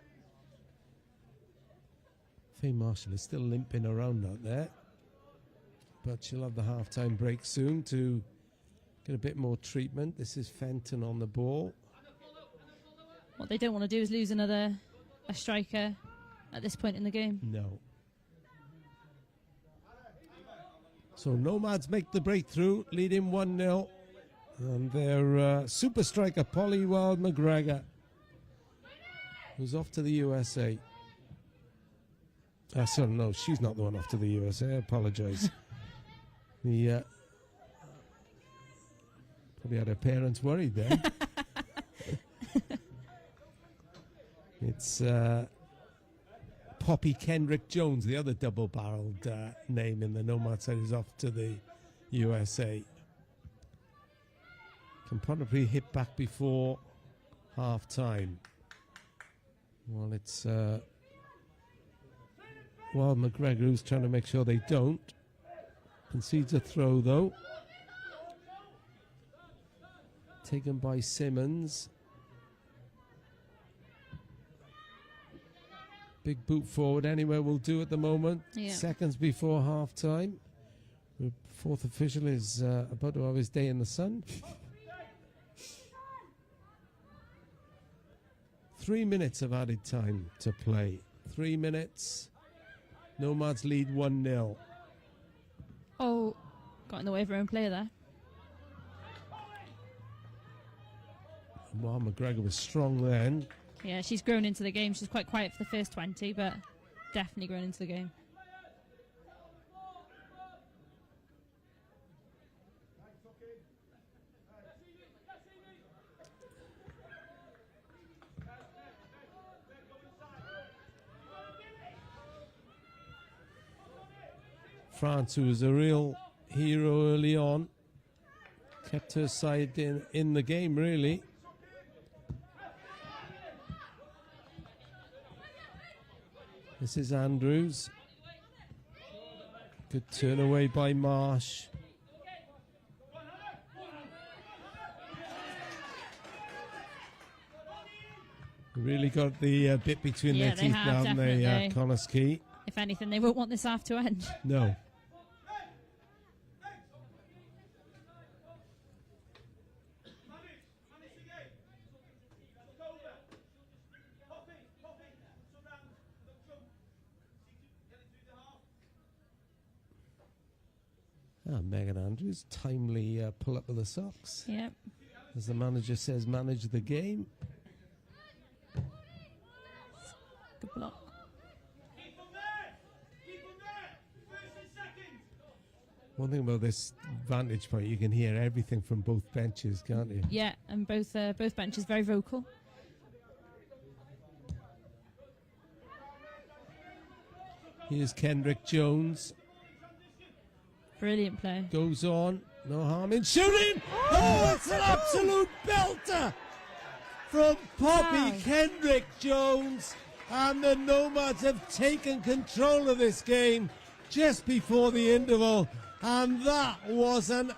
Faye Marshall is still limping around out there, but she'll have the half-time break soon to get a bit more treatment. This is Fenton on the ball. What they don't want to do is lose a striker at this point in the game. No. So Nomads make the breakthrough, leading 1-0. And their super striker, Polly Wild McGregor, who's off to the USA. Sorry, no, she's not the one off to the USA. I apologise. Probably had her parents worried there. It's Poppy Kendrick Jones, the other double-barreled name in the Nomad side, is off to the USA. Can Pontypridd hit back before half-time? Well, it's Wild McGregor who's trying to make sure they don't. Concedes a throw, though. Taken by Simmons. Big boot forward anywhere will do at the moment. Yeah. Seconds before half-time. The fourth official is about to have his day in the sun. 3 minutes of added time to play. 3 minutes. Nomads lead 1-0. Oh, got in the way of her own player there. Well, McGregor was strong then. Yeah, she's grown into the game. She's quite quiet for the first 20, but definitely grown into the game. France, who was a real hero early on, kept her side in the game, really. This is Andrews. Good turn away by Marsh. Really got the bit between their teeth now, haven't they, Connah. If anything, they won't want this half to end. No. Megan Andrews, timely pull up of the socks. Yep. As the manager says, manage the game. Good block. One thing about this vantage point, you can hear everything from both benches, can't you? Yeah, and both benches very vocal. Here's Kendrick Jones. Brilliant play. Goes on, no harm in shooting. Oh, it's an absolute belter from Poppy Kendrick Jones. And the Nomads have taken control of this game just before the interval. And that was an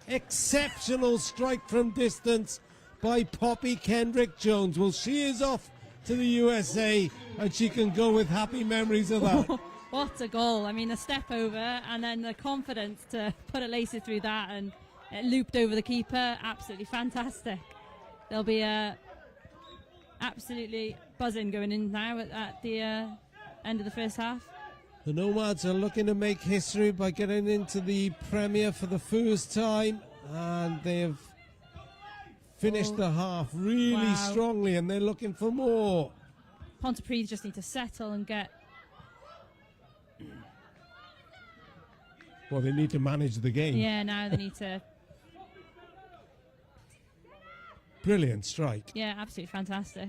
exceptional strike from distance by Poppy Kendrick Jones. Well, she is off to the USA and she can go with happy memories of that. What a goal. I mean, a step over and then the confidence to put a lacer through that, and it looped over the keeper. Absolutely fantastic. There'll be absolutely buzzing going in now at the end of the first half. The Nomads are looking to make history by getting into the Premier for the first time, and they've finished the half really strongly, and they're looking for more. Pontypridd just need to settle and get... Well, they need to manage the game. Yeah, now they need to... Brilliant strike. Yeah, absolutely fantastic.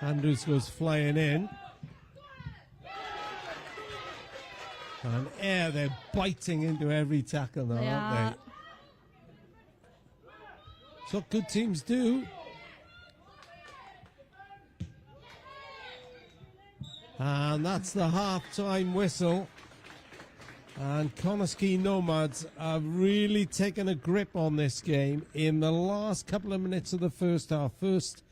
Andrews goes flying in. And they're biting into every tackle now, aren't they? It's what good teams do. And that's the half-time whistle. And Connah Nomads have really taken a grip on this game in the last couple of minutes of the first half. First,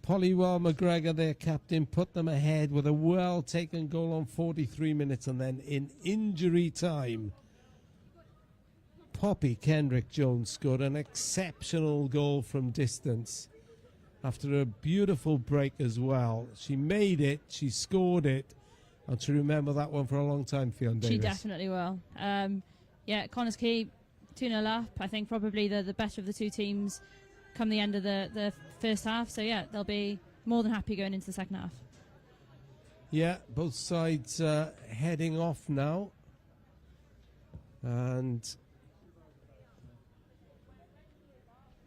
Polywell McGregor, their captain, put them ahead with a well-taken goal on 43 minutes. And then in injury time, Poppy Kendrick Jones scored an exceptional goal from distance after a beautiful break as well. She made it, she scored it, and she'll remember that one for a long time, Fionn Davies. She definitely will. Yeah, Connah's 2-0 up. I think probably the better of the two teams come the end of the first half. So, yeah, they'll be more than happy going into the second half. Yeah, both sides heading off now. And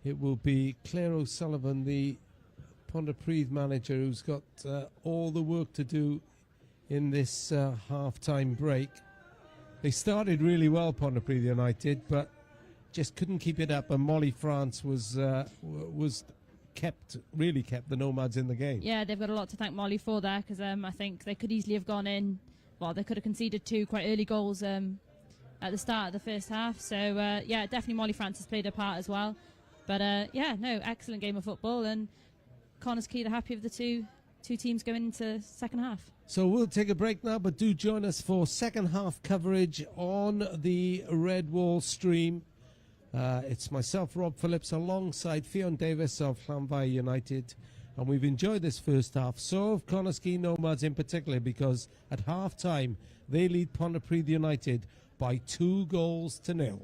it will be Claire O'Sullivan, the Pontypridd manager, who's got all the work to do in this half-time break. They started really well, Pontypridd United, but just couldn't keep it up. And Molly France was kept the Nomads in the game. Yeah, they've got a lot to thank Molly for there, because I think they could easily have gone in. Well, they could have conceded two quite early goals at the start of the first half. So, yeah, definitely Molly France has played a part as well. But, yeah, no, excellent game of football. And Connah's the happy of the two teams going into second half. So we'll take a break now, but do join us for second half coverage on the Red Wall stream. It's myself, Rob Phillips, alongside Fionn Davies of Llanfair United. And we've enjoyed this first half. So have Connah Nomads in particular, because at half-time they lead Pontypridd United by 2-0.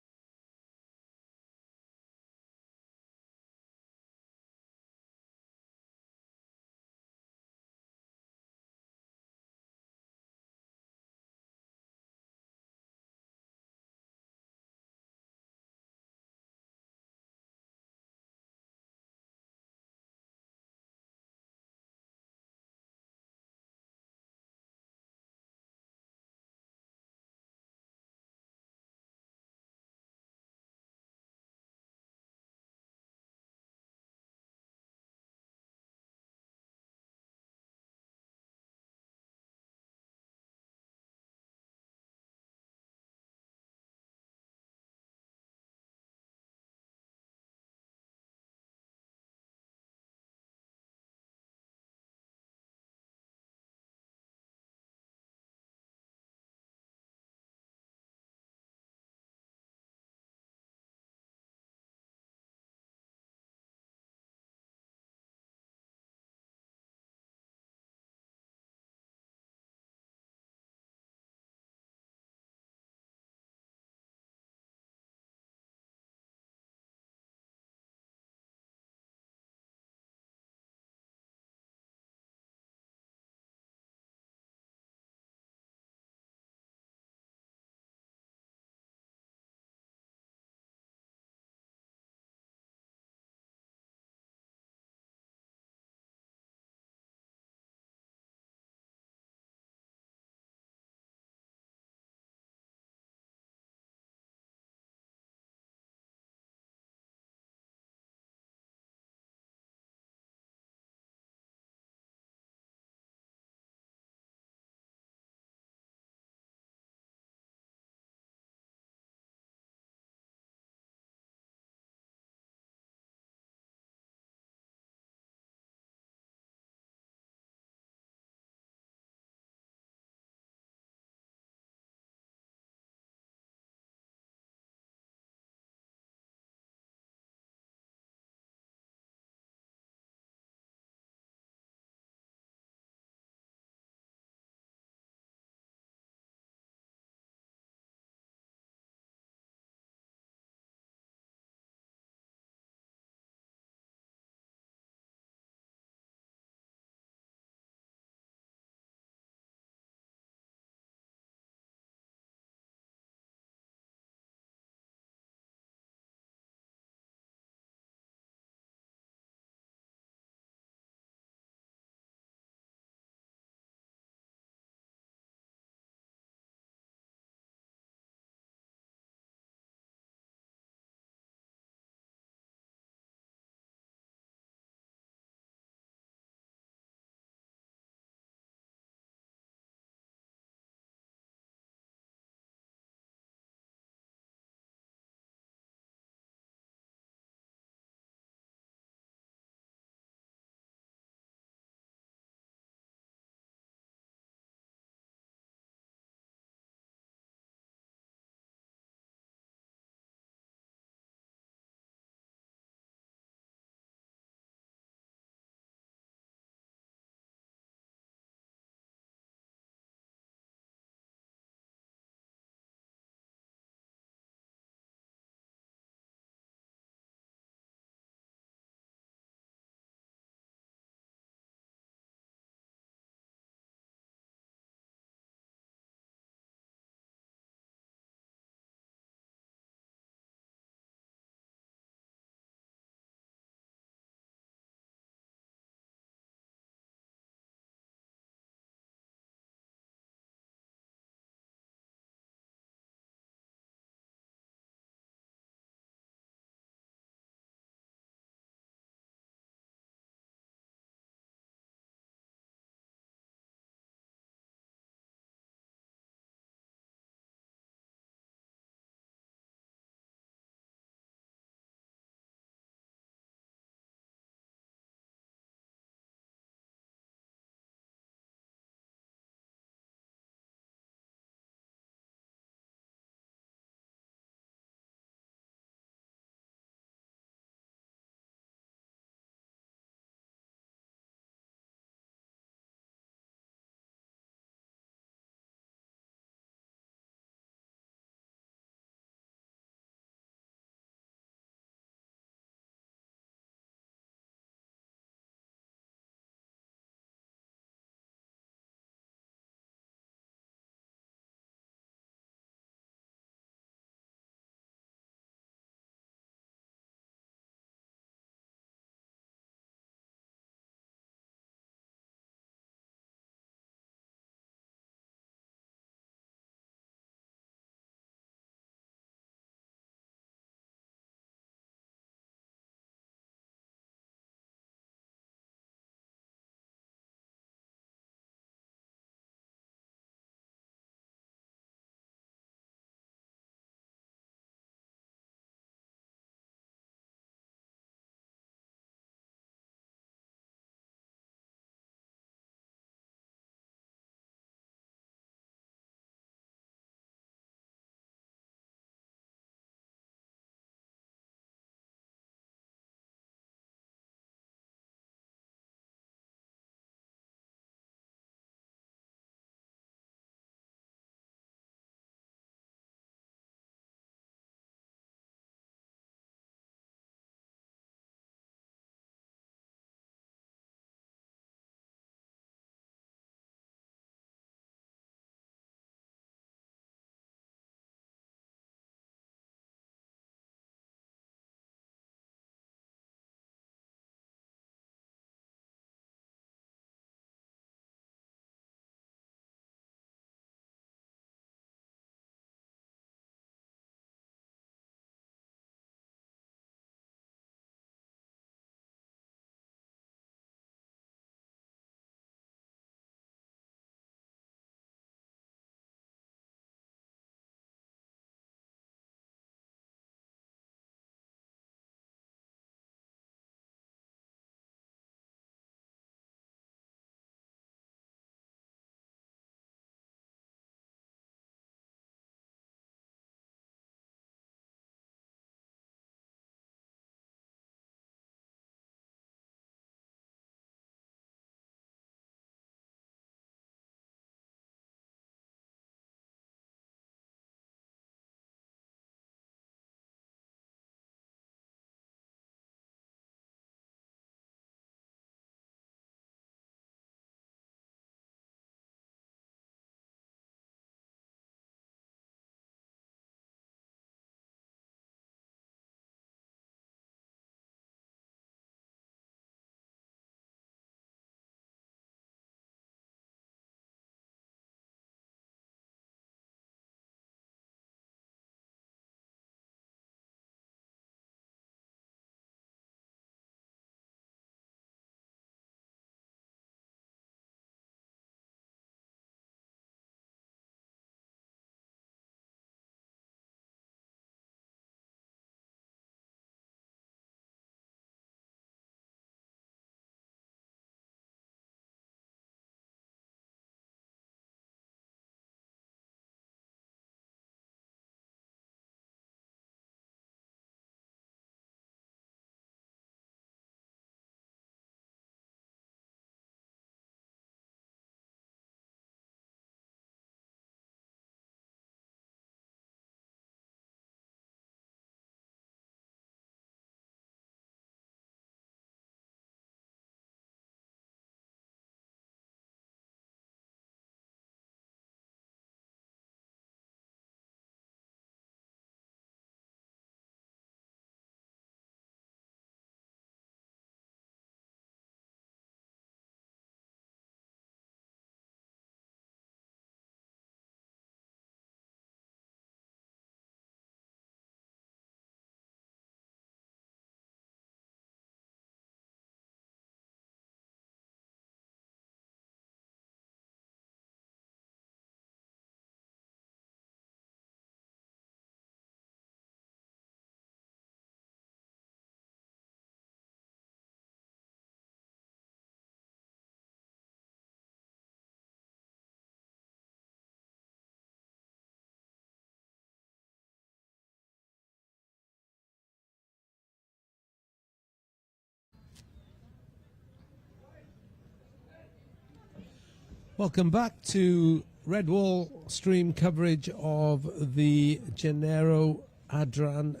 Welcome back to Red Wall stream coverage of the Genero Adran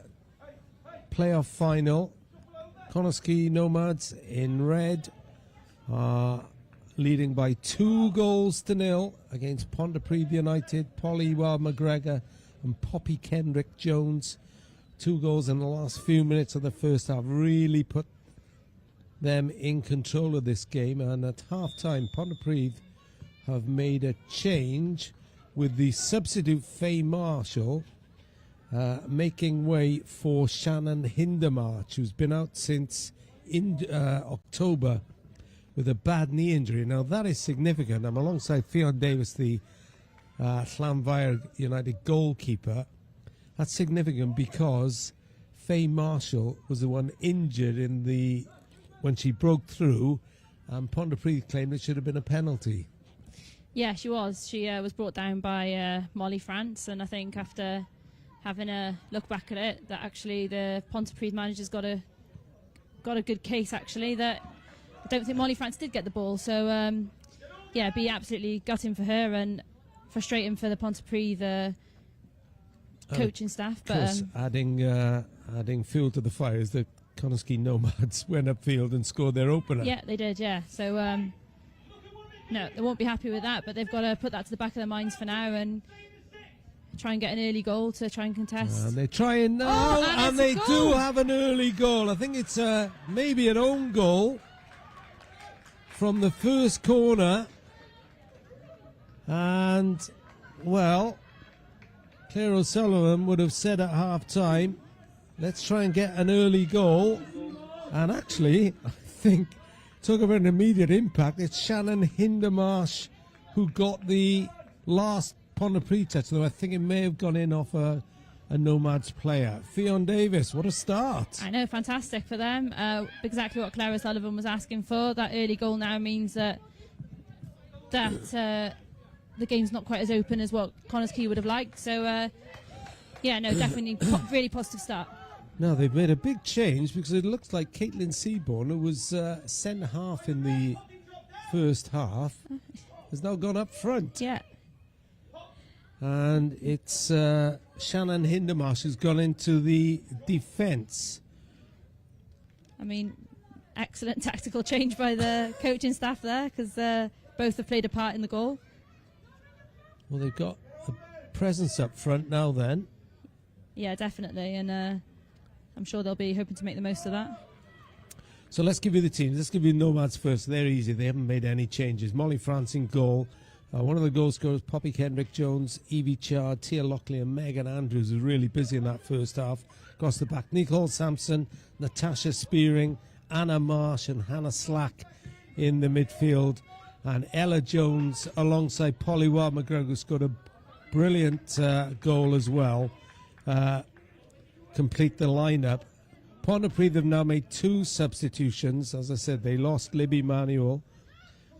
playoff final. Quay Nomads in red are leading by 2-0 against Pontypridd United. Polly McGregor and Poppy Kendrick Jones. 2 goals in the last few minutes of the first half really put them in control of this game. And at half-time, Pontypridd have made a change with the substitute Faye Marshall making way for Shannon Hindermarch, who's been out since October with a bad knee injury. Now that is significant. I'm alongside Fionn Davis, the Llanfair United goalkeeper. That's significant because Faye Marshall was the one injured when she broke through, and Pontypridd claimed it should have been a penalty. Yeah, she was. She was brought down by Molly France, and I think after having a look back at it, that actually the Pontypridd manager's got a good case, actually, that I don't think Molly France did get the ball. So, yeah, be absolutely gutting for her and frustrating for the Pontypridd coaching staff. But of course, adding fuel to the fire is the Quay Nomads went upfield and scored their opener. Yeah, they did, yeah. So, no, they won't be happy with that, but they've got to put that to the back of their minds for now and try and get an early goal to try and contest. And they're trying now, and they do have an early goal. I think it's maybe an own goal from the first corner. And, well, Claire O'Sullivan would have said at half-time, let's try and get an early goal. And actually, I think, talk about an immediate impact, it's Shannon Hindermarsh who got the last Pontypridd touch, though I think it may have gone in off a Nomads player. Fionn Davis, what a start. I know, fantastic for them. Exactly what Claire O'Sullivan was asking for. That early goal now means that the game's not quite as open as what Connah's Quay would have liked. So, yeah, no, definitely really positive start. Now, they've made a big change because it looks like Caitlin Seaborn, who was centre-half in the first half, has now gone up front. Yeah. And it's Shannon Hindermarsh who's gone into the defence. I mean, excellent tactical change by the coaching staff there, because both have played a part in the goal. Well, they've got a presence up front now then. Yeah, definitely, and I'm sure they'll be hoping to make the most of that. So let's give you the teams. Let's give you Nomads first. They're easy. They haven't made any changes. Molly France in goal. One of the goal scorers, Poppy Kendrick Jones, Evie Chard, Tia Lockley and Megan Andrews, was really busy in that first half. Across the back, Nicole Sampson, Natasha Spearing, Anna Marsh and Hannah Slack in the midfield. And Ella Jones alongside Polly McGregor scored a brilliant goal as well. Complete the lineup. Pontypridd have now made 2 substitutions. As I said, they lost Libby Manuel,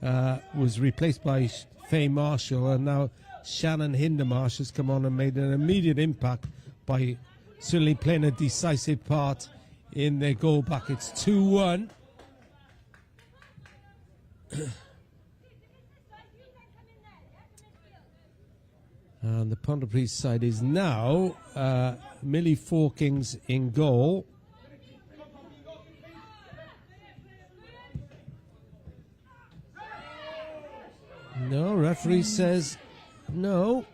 was replaced by Faye Marshall, and now Shannon Hindermarsh has come on and made an immediate impact by certainly playing a decisive part in their goal back. It's 2-1. And the Pontypridd side is now Millie Forkings in goal. No, referee says no.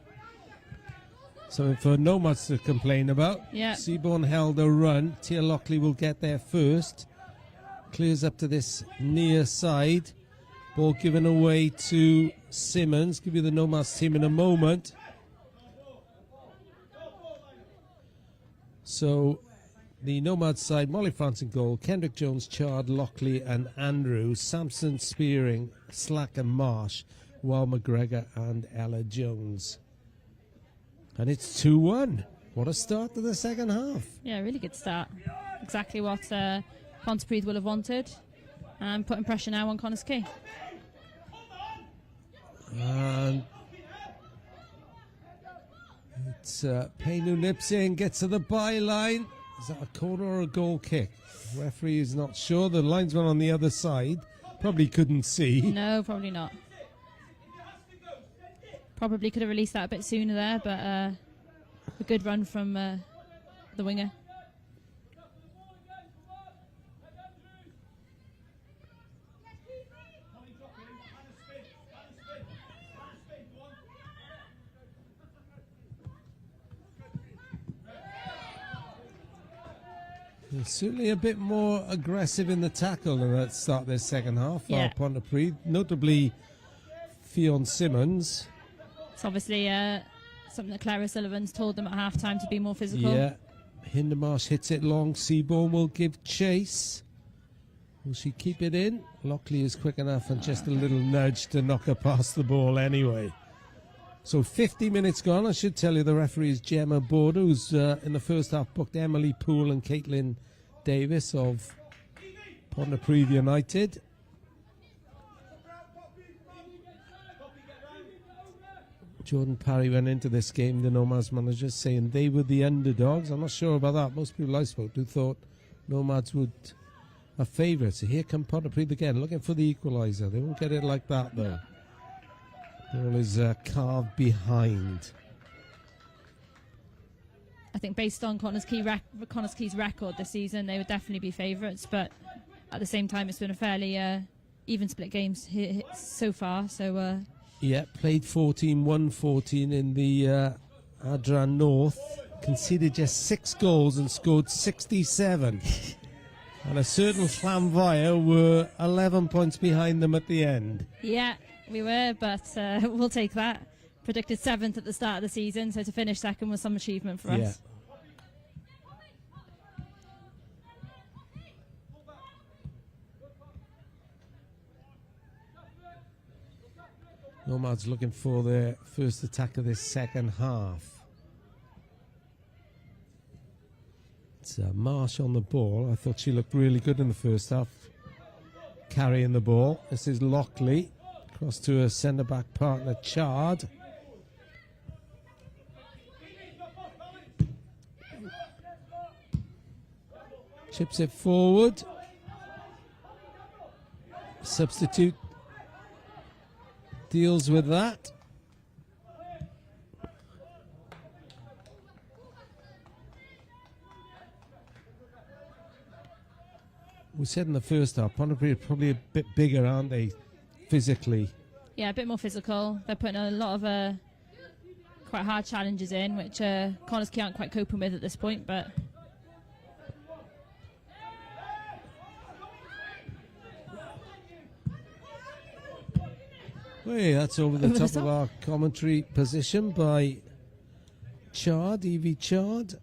Something for Nomads to complain about. Yeah. Seaborn held a run. Tia Lockley will get there first. Clears up to this near side. Ball given away to Simmons. Give you the Nomads team in a moment. So the Nomads side, Molly France in goal, Kendrick Jones, Chard, Lockley and Andrews, Sampson, Spearing, Slack and Marsh, while McGregor and Ella Jones. And it's 2-1. What a start to the second half. Yeah, really good start. Exactly what Pontypridd will have wanted. And putting pressure now on Connah's Quay. And it's Payne who nips in, gets to the byline. Is that a corner or a goal kick? The referee is not sure. The linesman on the other side probably couldn't see. No, probably not. Probably could have released that a bit sooner there, but a good run from the winger. They're certainly a bit more aggressive in the tackle than at the start of their second half. Yeah. Pontypridd, notably Fionn Simmons. It's obviously something that Clara Sullivan's told them at half-time to be more physical. Yeah. Hindermarsh hits it long. Seaborn will give chase. Will she keep it in? Lockley is quick enough and just a little nudge to knock her past the ball anyway. So 50 minutes gone. I should tell you the referee is Gemma Border, who's in the first half booked Emily Poole and Caitlin Davis of Pontypridd United. Jordan Parry went into this game, the Nomads manager, saying they were the underdogs. I'm not sure about that. Most people I spoke to thought Nomads would have favourites. So here come Pontypridd again, looking for the equaliser. They won't get it like that, though. Ball is carved behind. I think based on Connah's Key's record this season, they would definitely be favourites. But at the same time, it's been a fairly even split games here so far. So yeah, played 14, won 14 in the Adran North. Conceded just 6 goals and scored 67. And a certain Llanfair were 11 points behind them at the end. Yeah, we were, but we'll take that. Predicted 7th at the start of the season, so to finish second was some achievement for us. Nomads looking for their first attack of this second half. It's Marsh on the ball. I thought she looked really good in the first half, carrying the ball. This is Lockley, across to her centre-back partner, Chard. Chips it forward. Substitute deals with that. We said in the first half, Pontypridd are probably a bit bigger, aren't they, physically? Yeah, a bit more physical. They're putting a lot of quite hard challenges in, which Connah's Key aren't quite coping with at this point, but... Hey, that's over the top of our commentary position by Chard, Evie Chard,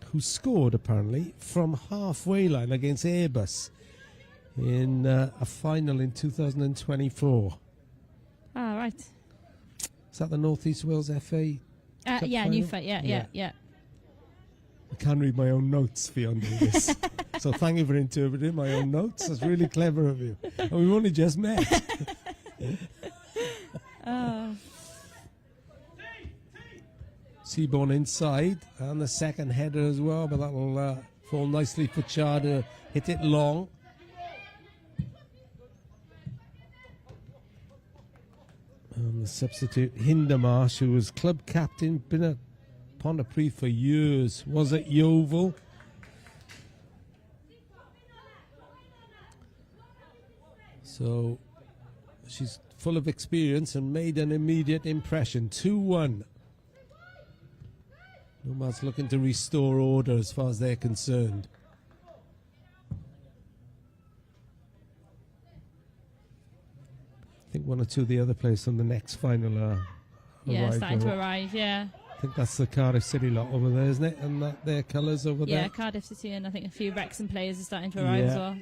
who scored apparently from halfway line against Airbus in a final in 2024. Ah, right. Is that the North East Wales FA? Yeah, final? Newtown, yeah. I can't read my own notes for you on this. So thank you for interpreting my own notes. That's really clever of you. And we've only just met. Seaborn inside, and the second header as well, but that will fall nicely for Chard to hit it long. And the substitute Hindermarsh, who was club captain, been at Pontypridd for years, was at Yeovil. So she's full of experience and made an immediate impression. 2-1. Nomads looking to restore order as far as they're concerned. I think one or two of the other players from the next final are starting to arrive, yeah. I think that's the Cardiff City lot over there, isn't it? And their colours over there. Yeah, Cardiff City, and I think a few Wrexham players are starting to arrive as well.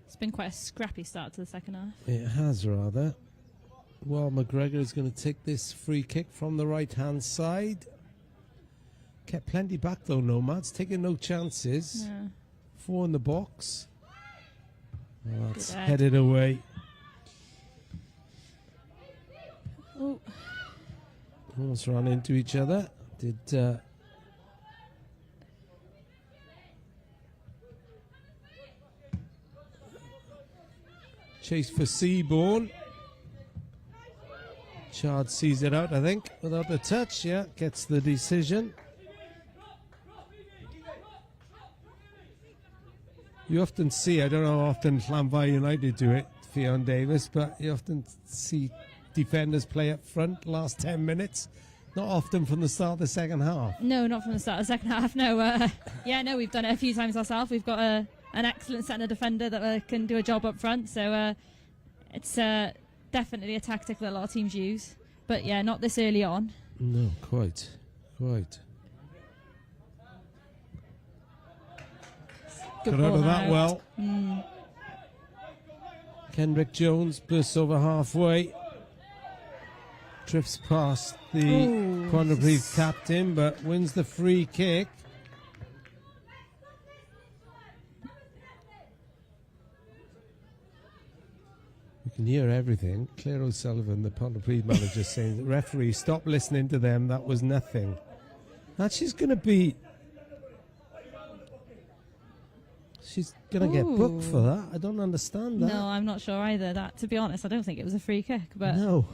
It's been quite a scrappy start to the second half. It has, rather. Well, McGregor is going to take this free kick from the right-hand side. Kept plenty back, though, Nomads. Taking no chances. Yeah. 4 in the box. Oh, that's headed away. Oh. Almost ran into each other. Did Chase for Seabourn. Chard sees it out, I think, without the touch. Yeah, gets the decision. You often see, I don't know how often Llanfair United do it, Fionn Davis, but you often see defenders play up front last 10 minutes. Not often from the start of the second half. No, not from the start of the second half, no. Yeah, no, we've done it a few times ourselves. We've got an excellent centre defender that can do a job up front, so it's definitely a tactic that a lot of teams use. But yeah, not this early on. No, quite. Good Got out ball of that out. well. Kendrick Jones bursts over halfway. Drifts past the Pontypridd captain, but wins the free kick. You can hear everything. Claire O'Sullivan, the Pontypridd manager, saying, referee, stop listening to them. That was nothing. Now she's going to be... She's going to get booked for that. I don't understand that. No, I'm not sure either. That, to be honest, I don't think it was a free kick. But No.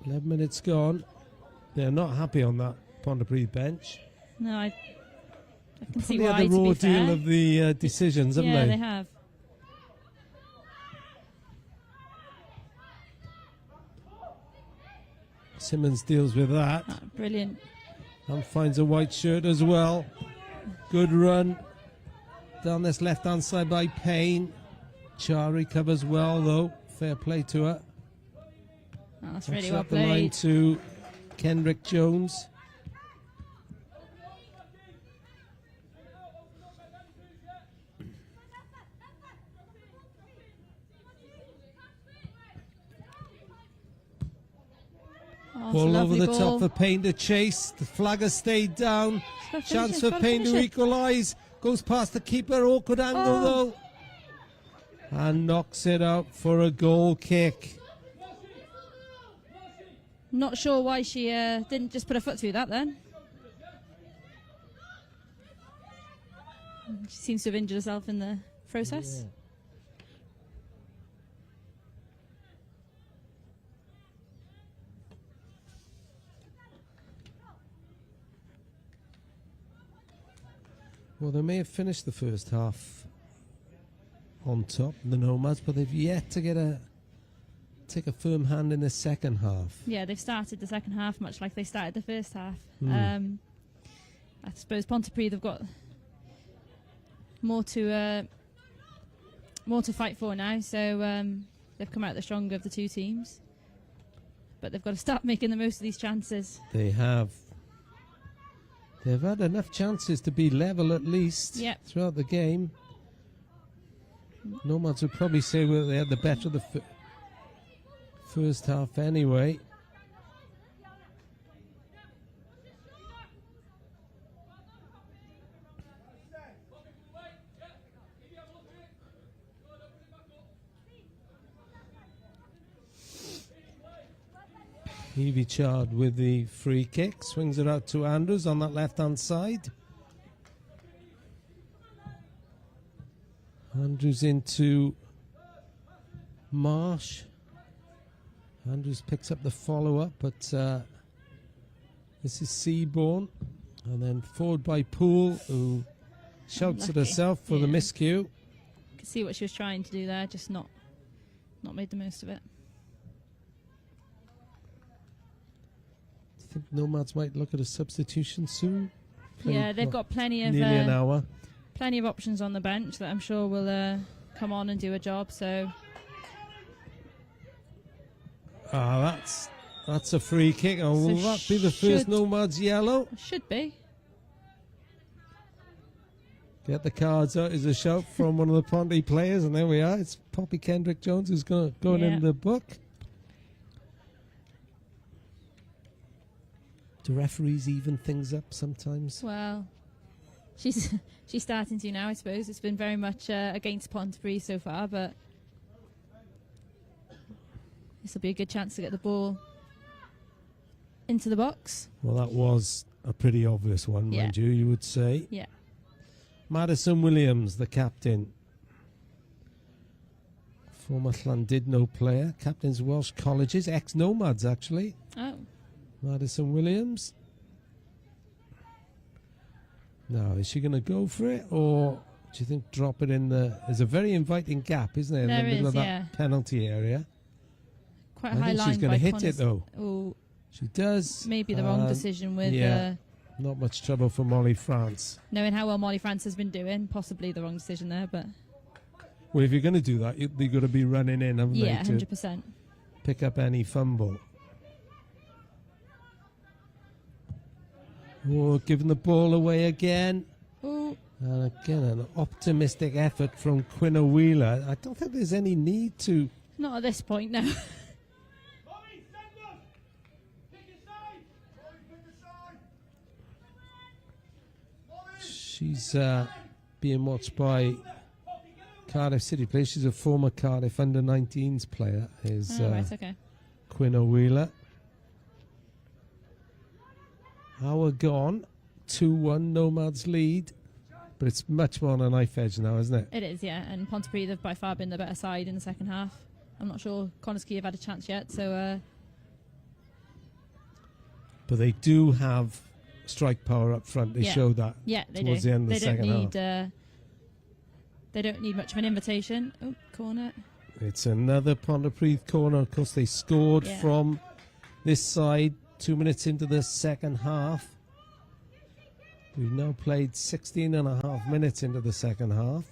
"11 minutes gone." They're not happy on that Pontypridd bench. no, I can see They why. had the To raw be fair, deal of the decisions, haven't yeah, they? they have. Simmons deals with that Brilliant. and finds a white shirt as well. Good run down this left-hand side by Payne. Chari covers well, though. Fair play to her. Oh, that's really Puts well up the line played. to Kendrick Jones. Oh, it's a Ball over lovely the ball. top for Payne to chase. The flag has stayed down. Gotta finish Chance it, for gotta Payne to finish it. equalise. Goes past the keeper. Awkward angle, though. And knocks it out for a goal kick. Not sure why she didn't just put her foot through that then. She seems to have injured herself in the process. Yeah. Well, they may have finished the first half on top, the Nomads, but they've yet to take a firm hand in the second half. Yeah, they've started the second half much like they started the first half. Mm. I suppose Pontypridd have got more to fight for now, so they've come out the stronger of the two teams. But they've got to start making the most of these chances. They have. They've had enough chances to be level at least throughout the game. Nomads would probably say they had the better of the first half anyway. Evie Chard with the free kick, swings it out to Andrews on that left-hand side. Andrews into Marsh. Andrews picks up the follow-up, but this is Seabourn. And then forward by Poole, who shouts at herself for the miscue. You can see what she was trying to do there, just not made the most of it. I think Nomads might look at a substitution soon. Yeah, they've got plenty of nearly an hour. Plenty of options on the bench that I'm sure will come on and do a job. So, that's a free kick. Oh, will that be the first Nomads yellow? Should be. Get the cards out is a shout from one of the Ponty players, and there we are. It's Poppy Kendrick Jones who's going in the book. Do referees even things up sometimes? Well, she's starting to now, I suppose. It's been very much against Pontypridd so far, but this will be a good chance to get the ball into the box. Well, that was a pretty obvious one, Yeah. mind you, you would say. Yeah. Madison Williams, the captain. Former Llandudno player, captains Welsh colleges, ex-Nomads actually. Oh. Madison Williams. Now, is she going to go for it, or do you think drop it in the... There's a very inviting gap, isn't there, in the middle of that penalty area? Quite a high line. She's going to hit it, though. Oh, she does. maybe the wrong decision with... not much trouble for Molly France. Knowing how well Molly France has been doing, possibly the wrong decision there, but... Well, if you're going to do that, you've got to be running in, haven't they? Yeah, 100%. Pick up any fumble. Oh, giving the ball away again. Ooh. And again, an optimistic effort from Quinna Wheeler. I don't think there's any need to... Not at this point, no. She's being watched by Cardiff City players. She's a former Cardiff under-19s player. Is right, okay. Quinna Wheeler. Hour gone. 2-1 Nomads lead. But it's much more on a knife edge now, isn't it? It is, yeah. And Pontypridd have by far been the better side in the second half. I'm not sure Connah have had a chance yet, so... But they do have strike power up front. They showed that towards the end of the second half. They don't need much of an invitation. Oh, corner. It's another Pontypridd corner. Of course, they scored from this side 2 minutes into the second half. We've now played 16 and a half minutes into the second half.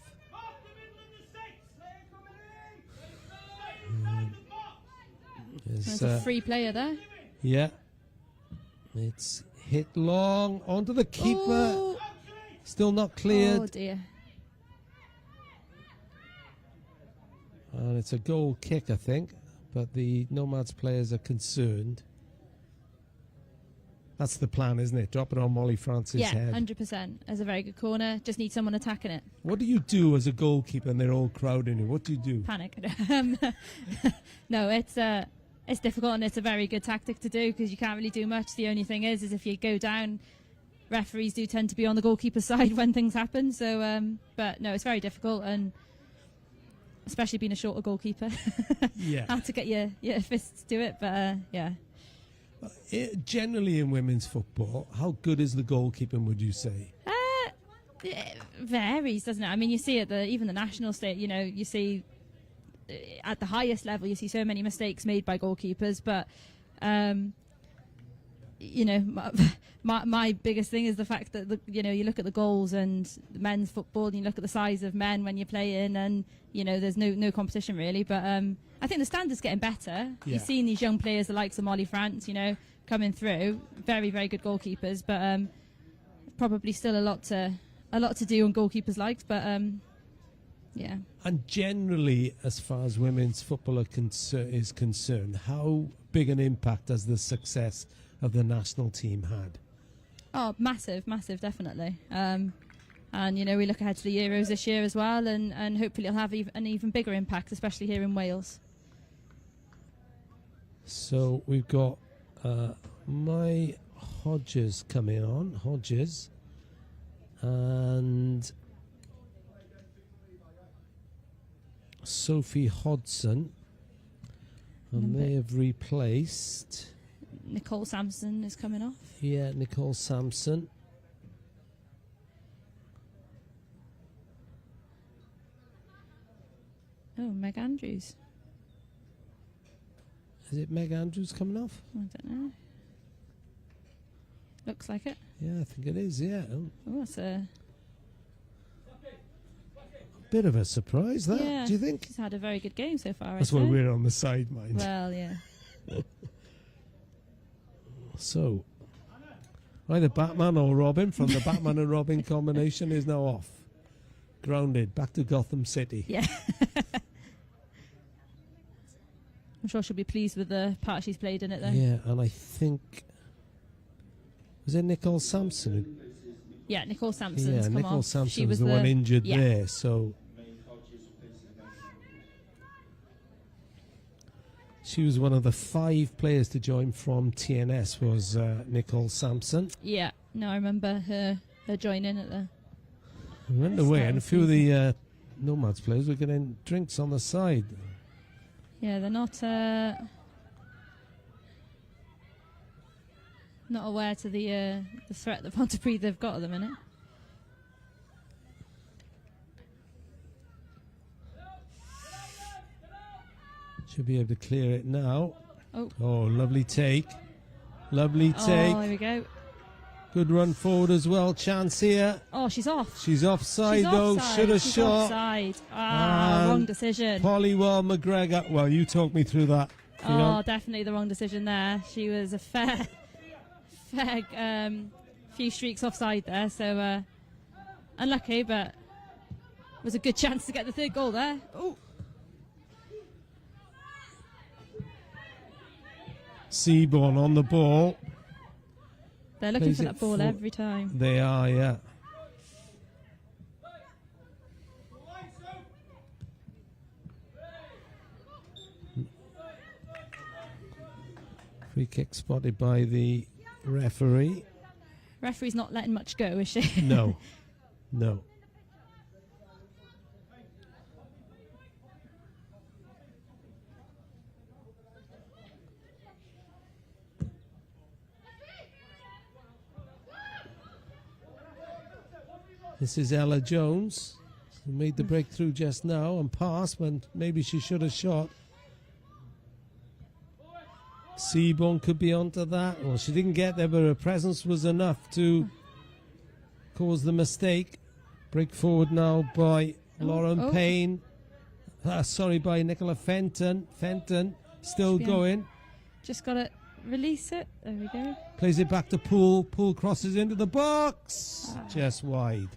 There's a free player there. Yeah. It's hit long onto the keeper. Ooh. Still not cleared. Oh, dear. And it's a goal kick, I think. But the Nomads players are concerned. That's the plan, isn't it? Drop it on Molly France's head. Yeah, 100%. That's a very good corner. Just need someone attacking it. What do you do as a goalkeeper and they're all crowding you? What do you do? Panic. No, it's difficult and it's a very good tactic to do because you can't really do much. The only thing is if you go down, referees do tend to be on the goalkeeper's side when things happen. So, but no, it's very difficult, and especially being a shorter goalkeeper, hard to get your fists to it. But yeah. Generally in women's football, how good is the goalkeeping, would you say? It varies, doesn't it? I mean, you see at even the national state, you see at the highest level, you see so many mistakes made by goalkeepers. But, my biggest thing is the fact that, you look at the goals and the men's football, and you look at the size of men when you're playing, and, there's no competition really. But I think the standard's getting better. Yeah. You're seeing these young players, the likes of Molly France, coming through. Very, very good goalkeepers, but probably still a lot to do on goalkeepers' likes. But yeah. And generally, as far as women's football is concerned, how big an impact has the success of the national team had? Oh, massive, definitely. And, we look ahead to the Euros this year as well, and hopefully it'll have an even bigger impact, especially here in Wales. So we've got my Hodges coming on, Hodges, and Sophie Hodson, and they have replaced... Nicole Sampson is coming off. Yeah, Nicole Sampson. Oh, Meg Andrews. Is it Meg Andrews coming off? I don't know. Looks like it. Yeah, I think it is, yeah. Oh, that's a bit of a surprise, that, yeah, do you think? She's had a very good game so far. That's why we're on the side, mind. Well, yeah. So, either Batman or Robin from the Batman and Robin combination is now off. Grounded, back to Gotham City. Yeah. I'm sure she'll be pleased with the part she's played in it, though. Yeah, and I think... Was it Nicole Sampson? Yeah, Nicole Sampson's come Nicole off. Sampson She was the one injured there, so... She was one of the 5 players to join from TNS, was Nicole Sampson. Yeah, No, I remember her joining at the... We went away, and a few of the Nomads players were getting drinks on the side. Yeah, they're not aware to the threat that Pontypridd they've got at the minute. Should be able to clear it now. Oh, Lovely take. Lovely take. Oh, there we go. Good run forward as well. Chance here. Oh, she's off. She's offside though. Should have shot. Offside. Wrong decision. Pollywell McGregor. Well, you talk me through that. Oh, definitely the wrong decision there. She was a fair few streaks offside there. So unlucky, but it was a good chance to get the third goal there. Oh. Seaborn on the ball. They're looking for that ball every time. They are, yeah. Free kick spotted by the referee. Referee's not letting much go, is she? No. No. This is Ella Jones, who made the breakthrough just now and passed when maybe she should have shot. Seaborn could be onto that. Well, she didn't get there, but her presence was enough to cause the mistake. Break forward now by Lauren Payne. By Nicola Fenton. Fenton still going. Just got to release it. There we go. Plays it back to Poole. Poole crosses into the box. Just wide.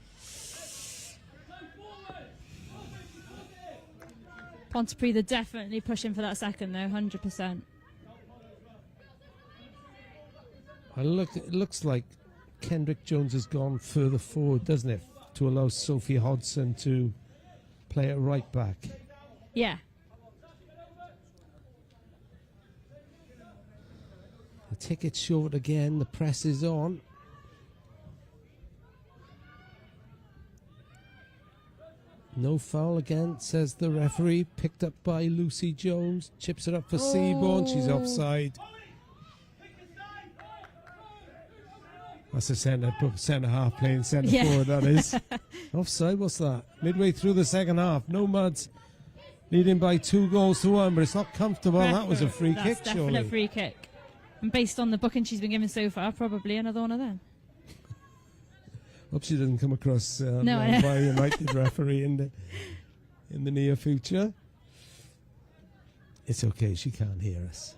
Pontypridd are definitely pushing for that second though, 100%. It looks like Kendrick Jones has gone further forward, doesn't it? To allow Sophie Hodson to play it right back. Yeah. The ticket short again, the press is on. No foul again, says the referee. Picked up by Lucy Jones. Chips it up for Seaborn. She's offside. That's a centre half playing centre forward, that is. Offside, what's that? Midway through the second half. Nomads leading by 2-1, but it's not comfortable. That was a free kick, surely. Definite free kick. And based on the booking she's been given so far, probably another one of them. Hope she doesn't come across by a United referee in the near future. It's okay, she can't hear us.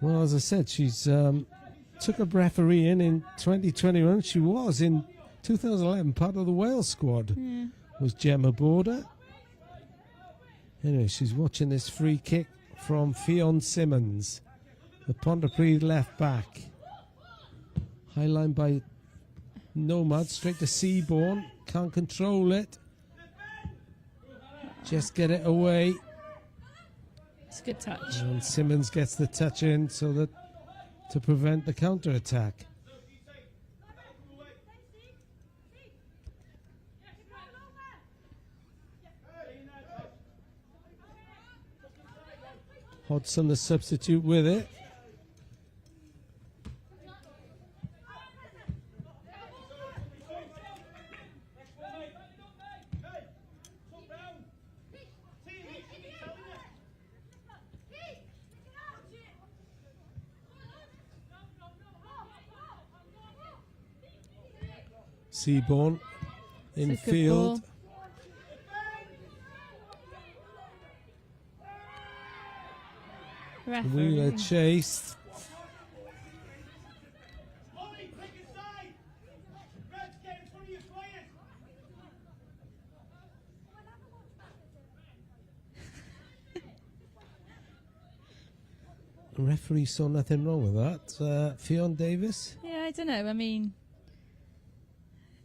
Well, as I said, she's took a referee in 2021. She was in 2011 part of the Wales squad. Yeah. Was Gemma Border. Anyway, she's watching this free kick from Fionn Simmons, the Pontypridd left back. High line by Nomad, straight to Seaborn. Can't control it. Just get it away. It's a good touch. And Simmons gets the touch in so that to prevent the counter attack. Hodson the substitute with it. Seaborn in field. Wheeler chased. The referee saw nothing wrong with that. Fionn Davis? Yeah, I don't know. I mean,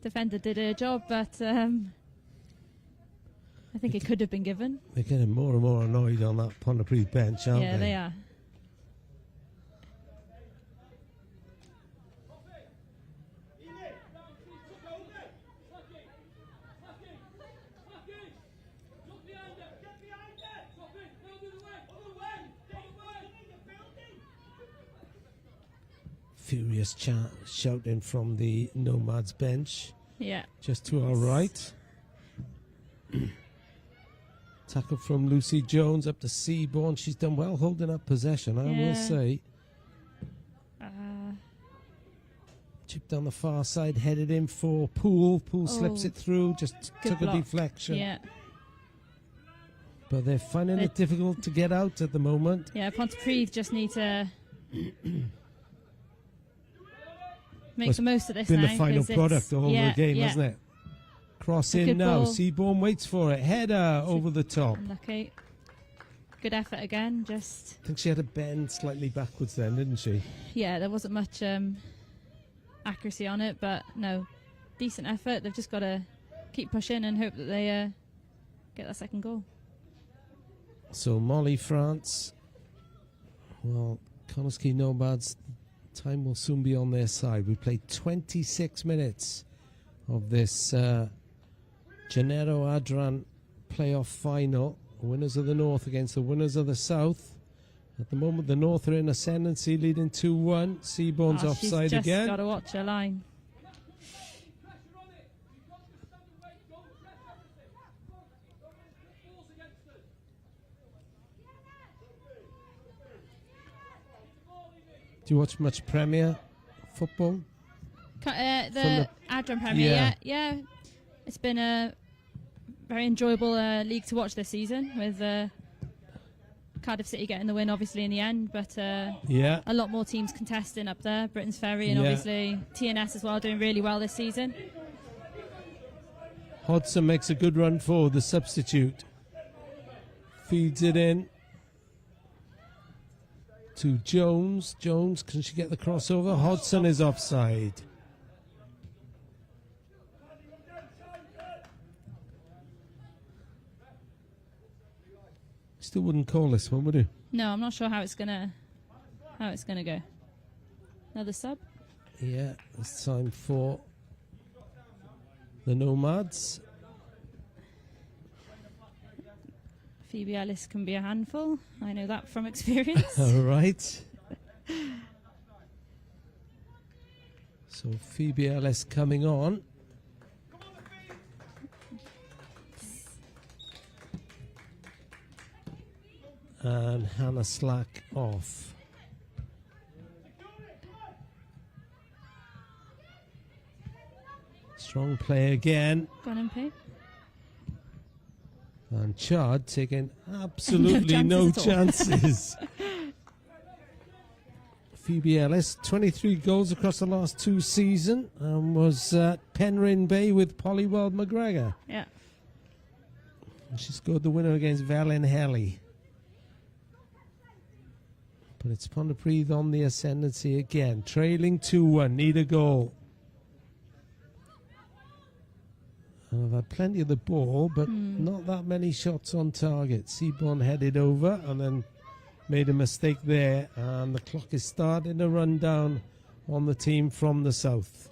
defender did her job, but I think it could have been given. They're getting more and more annoyed on that Pontypridd bench, aren't they? Yeah, they are. furious shouting from the Nomads bench. Yeah. Just to our right. Tackle from Lucy Jones up to Seaborn. She's done well holding up possession, I will say. Chip down the far side, headed in for Poole. Poole slips it through, just took a deflection. Yeah. But they're finding it difficult to get out at the moment. Yeah, Pontypridd just need to make the most of this now. It's been the final product the whole of the game, hasn't it? Cross in now. Ball. Seaborn waits for it. Header over the top. Unlucky. Good effort again. I think she had to bend slightly backwards then, didn't she? Yeah, there wasn't much accuracy on it, but no, decent effort. They've just got to keep pushing and hope that they get that second goal. So Molly France, well, Quay Nomads, time will soon be on their side. We played 26 minutes of this Genero Adran playoff final. Winners of the North against the winners of the South. At the moment, the North are in ascendancy, leading 2-1. Seaborn's offside again. She's just got to watch her line. Do you watch much Premier football? The Adran Premier, yeah. It's been a very enjoyable league to watch this season, with Cardiff City getting the win, obviously, in the end. But a lot more teams contesting up there. Britain's Ferry and obviously TNS as well, doing really well this season. Hodson makes a good run forward, the substitute. Feeds it in to Jones. Jones, can she get the crossover? Hodson is offside. Still wouldn't call this one, would you? No, I'm not sure how it's gonna go. Another sub? Yeah, it's time for the Nomads. Phoebe Ellis can be a handful. I know that from experience. All right. So Phoebe Ellis coming on. And Hannah Slack off. Strong play again. Gone and pay. And Chad taking absolutely no chances. Phoebe Ellis, 23 goals across the last 2 seasons, and was at Penryn Bay with Polyweld McGregor. Yeah. And she scored the winner against Velin Helly. But it's Pontypridd on the ascendancy again, trailing 2-1, need a goal. And I've had plenty of the ball, but not that many shots on target. Seaborn headed over and then made a mistake there, and the clock is starting to run down on the team from the south.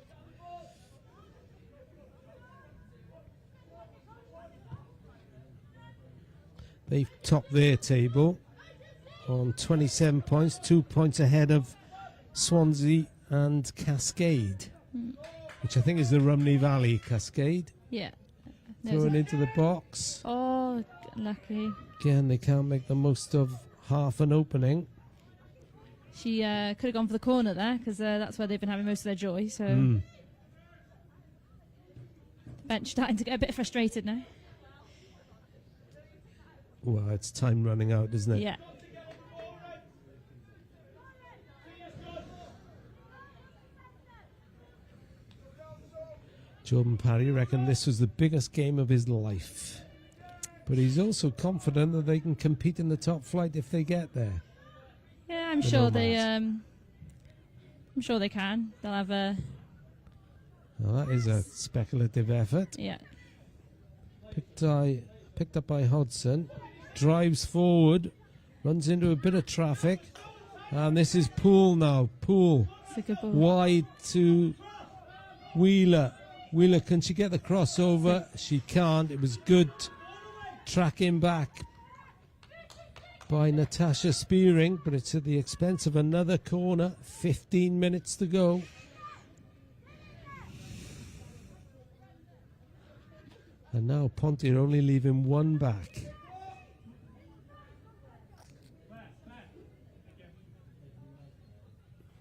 They've topped their table on 27 points, 2 points ahead of Swansea and Cascade, which I think is the Rumney Valley Cascade. Yeah. Thrown into the box. Oh, lucky. Again, they can't make the most of half an opening. She could have gone for the corner there, because that's where they've been having most of their joy. So bench starting to get a bit frustrated now. Well, it's time running out, isn't it? Yeah. Jordan Parry reckoned this was the biggest game of his life. But he's also confident that they can compete in the top flight if they get there. Yeah, I'm sure they can. They'll have a... Well, that is a speculative effort. Yeah. Picked up by Hodson. Drives forward. Runs into a bit of traffic. And this is Poole now. Poole. It's a good ball. Wide to Wheeler. Wheeler, can she get the crossover? She can't. It was good tracking back by Natasha Spearing, but it's at the expense of another corner. 15 minutes to go. And now Ponty are only leaving one back.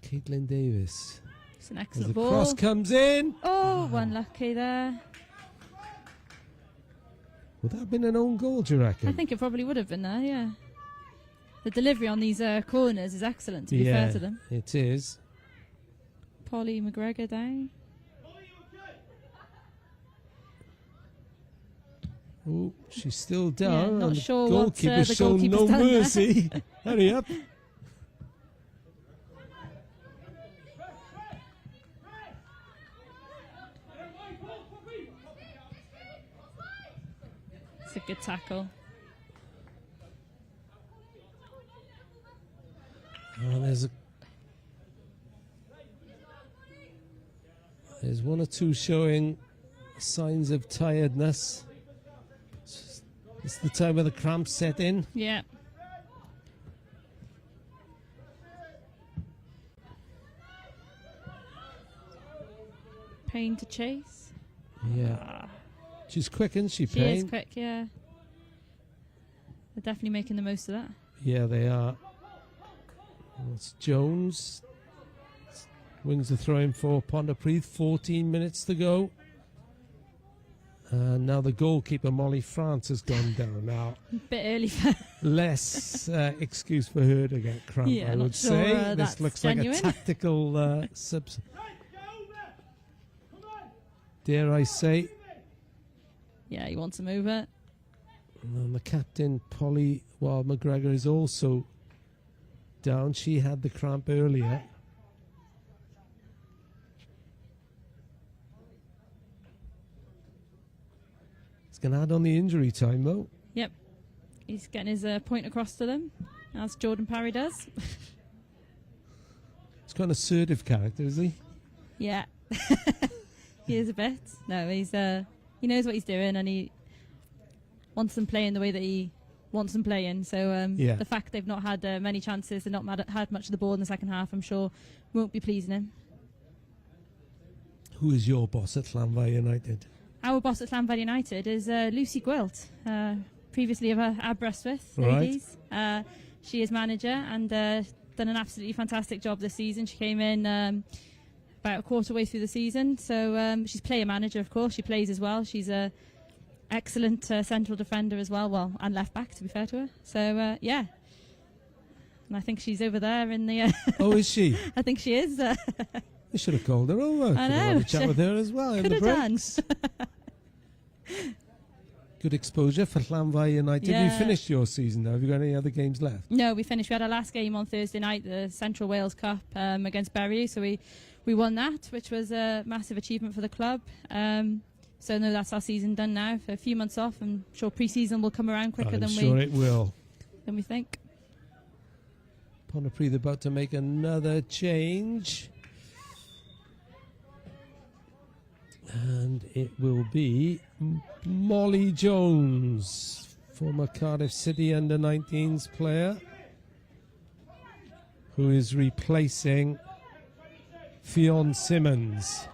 Caitlin Davis. It's an As excellent the ball. cross comes in. Oh, unlucky there. Would that have been an own goal, do you reckon? I think it probably would have been there, yeah. The delivery on these corners is excellent, to be fair to them. It is. Polly McGregor down. Oh, she's still down. not and sure the what, goalkeeper's the shown goalkeeper's no done there. mercy. Hurry up. It's a good tackle. Oh, there's one or two showing signs of tiredness. It's the time where the cramps set in. Yeah. Pain to chase. Yeah. She's quick, isn't she, She Payne? is quick, yeah. They're definitely making the most of that. Yeah, they are. Well, it's Jones. Wins the throw-in for Pontypridd. 14 minutes to go. And now the goalkeeper, Molly France, has gone down. Now, A bit early for less excuse for her to get cramp, Yeah, I not would sure, say. This that's looks genuine. like a tactical dare I say. Yeah, he wants to move it. And the captain, Polly McGregor, is also down. She had the cramp earlier. It's going to add on the injury time, though. Yep. He's getting his point across to them, as Jordan Parry does. He's got an assertive character, is he? Yeah. He is a bit. No, he knows what he's doing, and he wants them playing the way that he wants them playing. So the fact they've not had many chances and not had much of the ball in the second half, I'm sure, won't be pleasing him. Who is your boss at Llanfair United? Our boss at Llanfair United is Lucy Gwilt, previously of Aberystwyth ladies. She is manager and done an absolutely fantastic job this season. She came in about a quarter way through the season, so she's player manager, of course. She plays as well. She's a excellent central defender as well, and left back, to be fair to her. So yeah, and I think she's over there in the. Oh, is she? I think she is. You should have called her over. I Could know. have had a chat with her as well in Could the have done. breaks. Good exposure for Llanfair United. Yeah. You finished your season now. Have you got any other games left? No, we finished. We had our last game on Thursday night, the Central Wales Cup against Parry. So we won that, which was a massive achievement for the club. So no, that's our season done now. For a few months off, I'm sure pre-season will come around quicker I'm than sure it will. we think. Pontypridd about to make another change. And it will be Molly Jones, former Cardiff City under-19s player, who is replacing Fionn Simmons.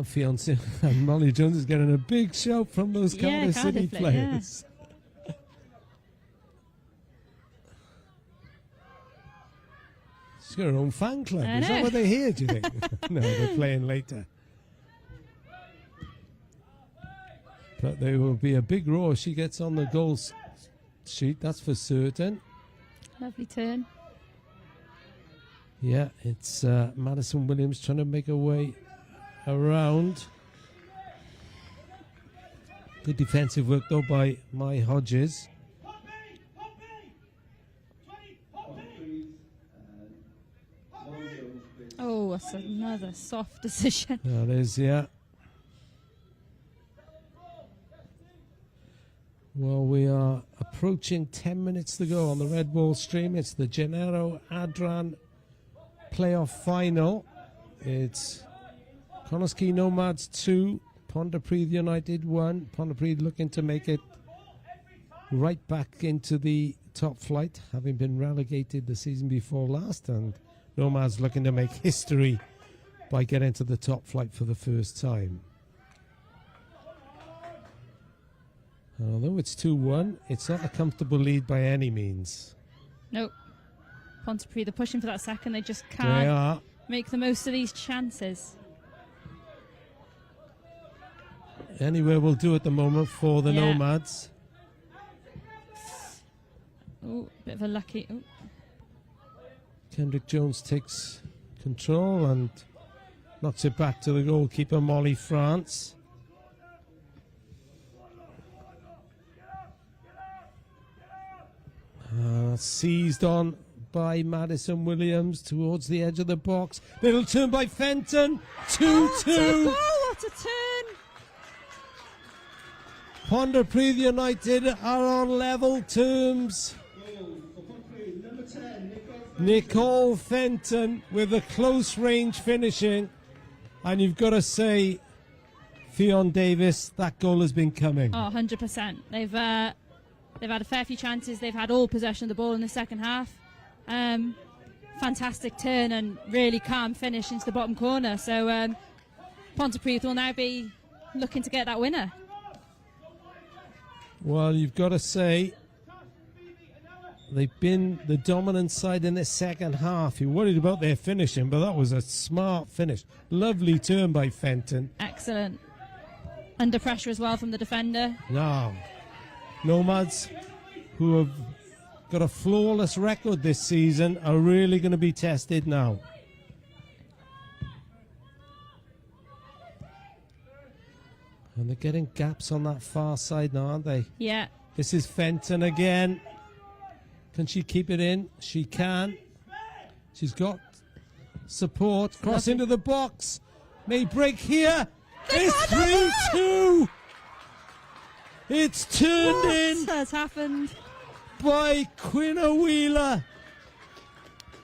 Fionn Simmons and Molly Jones is getting a big shout from those Cardiff City players. She's got her own fan club. Is that what they hear, do you think? No, they're playing later. But there will be a big roar. She gets on the goals sheet, that's for certain. Lovely turn. Yeah, it's Madison Williams trying to make her way around. Good defensive work, though, by Mai Hodges. Oh, that's another soft decision. That is, yeah. Well, we are approaching 10 minutes to go on the Red Ball stream. It's the Genero Adran playoff final. It's Connah's Quay Nomads 2, Pontypridd United 1. Pontypridd looking to make it right back into the top flight, having been relegated the season before last, and Nomads looking to make history by getting to the top flight for the first time. And although it's 2-1, it's not a comfortable lead by any means. Nope. Pontypridd are pushing for that second. They just can't make the most of these chances. Anywhere will do at the moment for the Nomads. Oh, bit of a lucky. Oh. Kendrick Jones takes control and knocks it back to the goalkeeper, Molly France. Seized on by Madison Williams towards the edge of the box. Little turn by Fenton. 2-2. Oh, what a turn. Pontypridd United are on level terms. Nicole Fenton with a close range finishing. And you've got to say, Fionn Davies, that goal has been coming. Oh, 100%. They've had a fair few chances. They've had all possession of the ball in the second half. Fantastic turn and really calm finish into the bottom corner. So Pontypridd will now be looking to get that winner. Well, you've got to say, they've been the dominant side in the second half. You're worried about their finishing, but that was a smart finish. Lovely turn by Fenton. Excellent. Under pressure as well from the defender. Now, Nomads, who have got a flawless record this season, are really going to be tested now. And they're getting gaps on that far side now, aren't they? Yeah. This is Fenton again. Can she keep it in? She can. She's got support. Cross into the box. May break here. It's 3-2. It's turned in. What has happened? By Quinna Wheeler.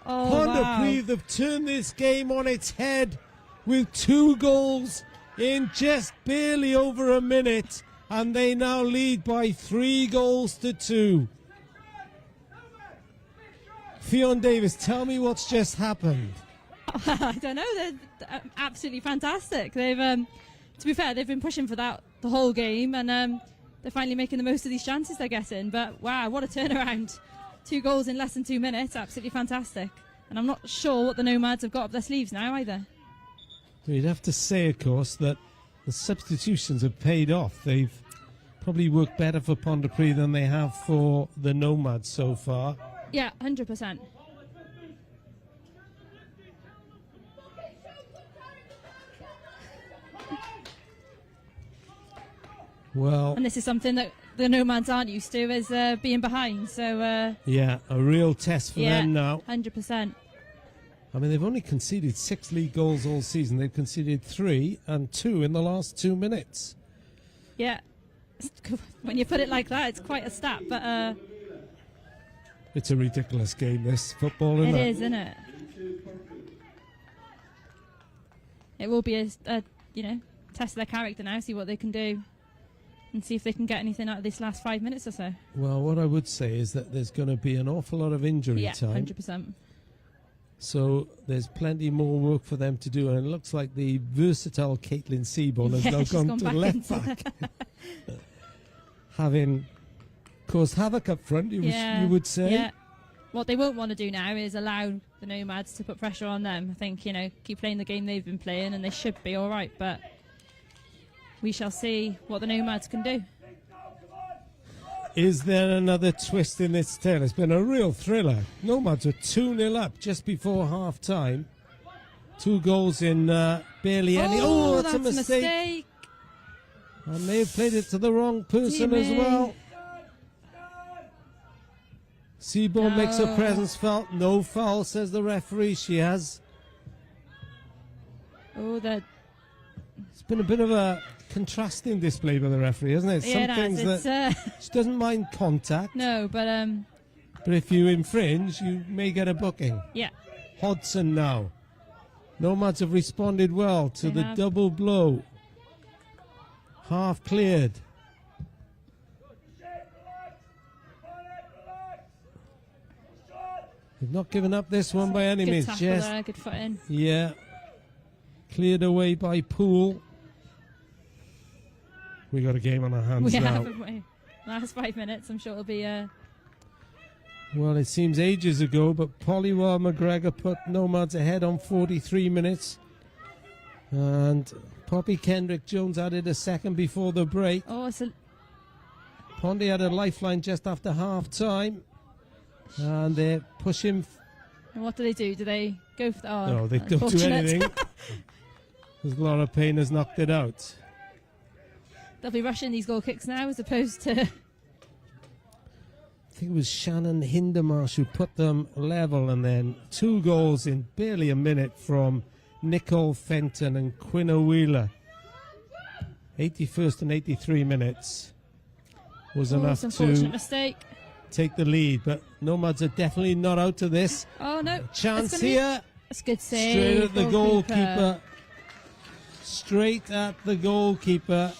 Oh, Pontypridd wow. have turned this game on its head with 2 goals in just barely over a minute, and they now lead by 3-2. Fionn Davies, tell me what's just happened. I don't know. They're absolutely fantastic. They've, to be fair, they've been pushing for that the whole game, and they're finally making the most of these chances they're getting. But wow, what a turnaround! 2 goals in less than 2 minutes. Absolutely fantastic. And I'm not sure what the Nomads have got up their sleeves now either. You'd have to say, of course, that the substitutions have paid off. They've probably worked better for Pontypridd than they have for the Nomads so far. Yeah, 100%. Well, and this is something that the Nomads aren't used to, is being behind. So yeah, a real test for them now. 100%. I mean, they've only conceded 6 league goals all season. They've conceded 3 and 2 in the last 2 minutes. Yeah, when you put it like that, it's quite a stat. But it's a ridiculous game, this football, isn't it? It is, isn't it? It will be a test of their character now. See what they can do, and see if they can get anything out of this last 5 minutes or so. Well, what I would say is that there's going to be an awful lot of injury time. Yeah, 100%. So there's plenty more work for them to do, and it looks like the versatile Caitlin Seaborn has now gone to left back, having caused havoc up front. You would say. Yeah. What they won't want to do now is allow the Nomads to put pressure on them. I think keep playing the game they've been playing, and they should be all right. But we shall see what the Nomads can do. Is there another twist in this tale? It's been a real thriller. Nomads are 2-0 up just before half-time. 2 goals in barely any... Oh, that's a mistake. I may have played it to the wrong person as well. Seaborn makes her presence felt. No foul, says the referee. She has. Oh, that... It's been a bit of a contrasting display by the referee, hasn't it? Yeah, Some things that she doesn't mind contact. No, but if you infringe, you may get a booking. Yeah. Hodson now. Nomads have responded well to They the have. double blow. Half cleared. They've not given up this one by any Good means. tackle Just, there, good foot in. yeah. Cleared away by Poole. We got a game on our hands We now. have, haven't we? Last 5 minutes, I'm sure it'll be Well, it seems ages ago, but Polywell McGregor put Nomads ahead on 43 minutes. And Poppy Kendrick Jones added a second before the break. oh, it's a, Pondy had a lifeline just after half time. And they're pushing. and what do they do? Do they go for the, oh, No, they don't do unfortunate. anything. Because Laura Payne has knocked it out. They'll be rushing these goal kicks now as opposed to I think it was Shannon Hindermarsh who put them level, and then 2 goals in barely a minute from Nicole Fenton and Quinna Wheeler. 81st and 83 minutes was enough it's an unfortunate to mistake. take the lead, but Nomads are definitely not out of this. Oh no, Chance it's gonna be- here, That's a good save. straight at the goalkeeper. Straight at the goalkeeper.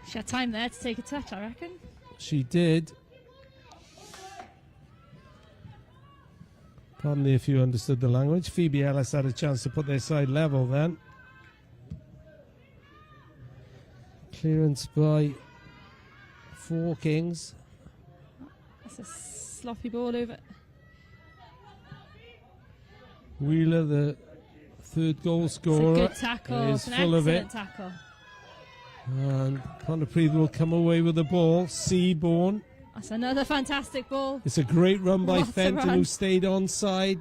She had time there to take a touch, I reckon. She did. Pardon me if you understood the language. Phoebe Ellis had a chance to put their side level then. Clearance by Four Kings. That's a sloppy ball over. Wheeler, the third goal It's a scorer, good tackle. is It's an full of excellent it. tackle. And Pontypridd will come away with the ball. Seaborn. That's another fantastic ball. It's a great run by What a Fenton, run. who stayed onside.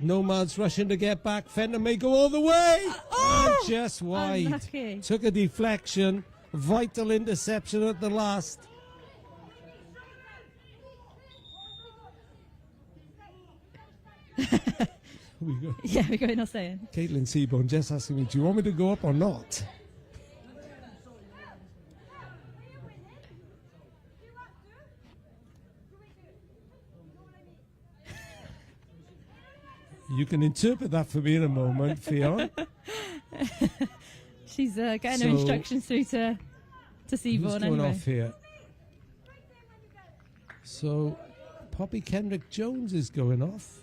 Nomads rushing to get back. Fenton may go all the way. And just wide. Unlucky. Took a deflection. Vital interception at the last. We go. Yeah, we're going on saying. Caitlin Seaborn just asking me, do you want me to go up or not? You can interpret that for me in a moment, Fionn. She's getting her So, instructions through to Who's Seaborn going anyway. off here? So, Poppy Kendrick Jones is going off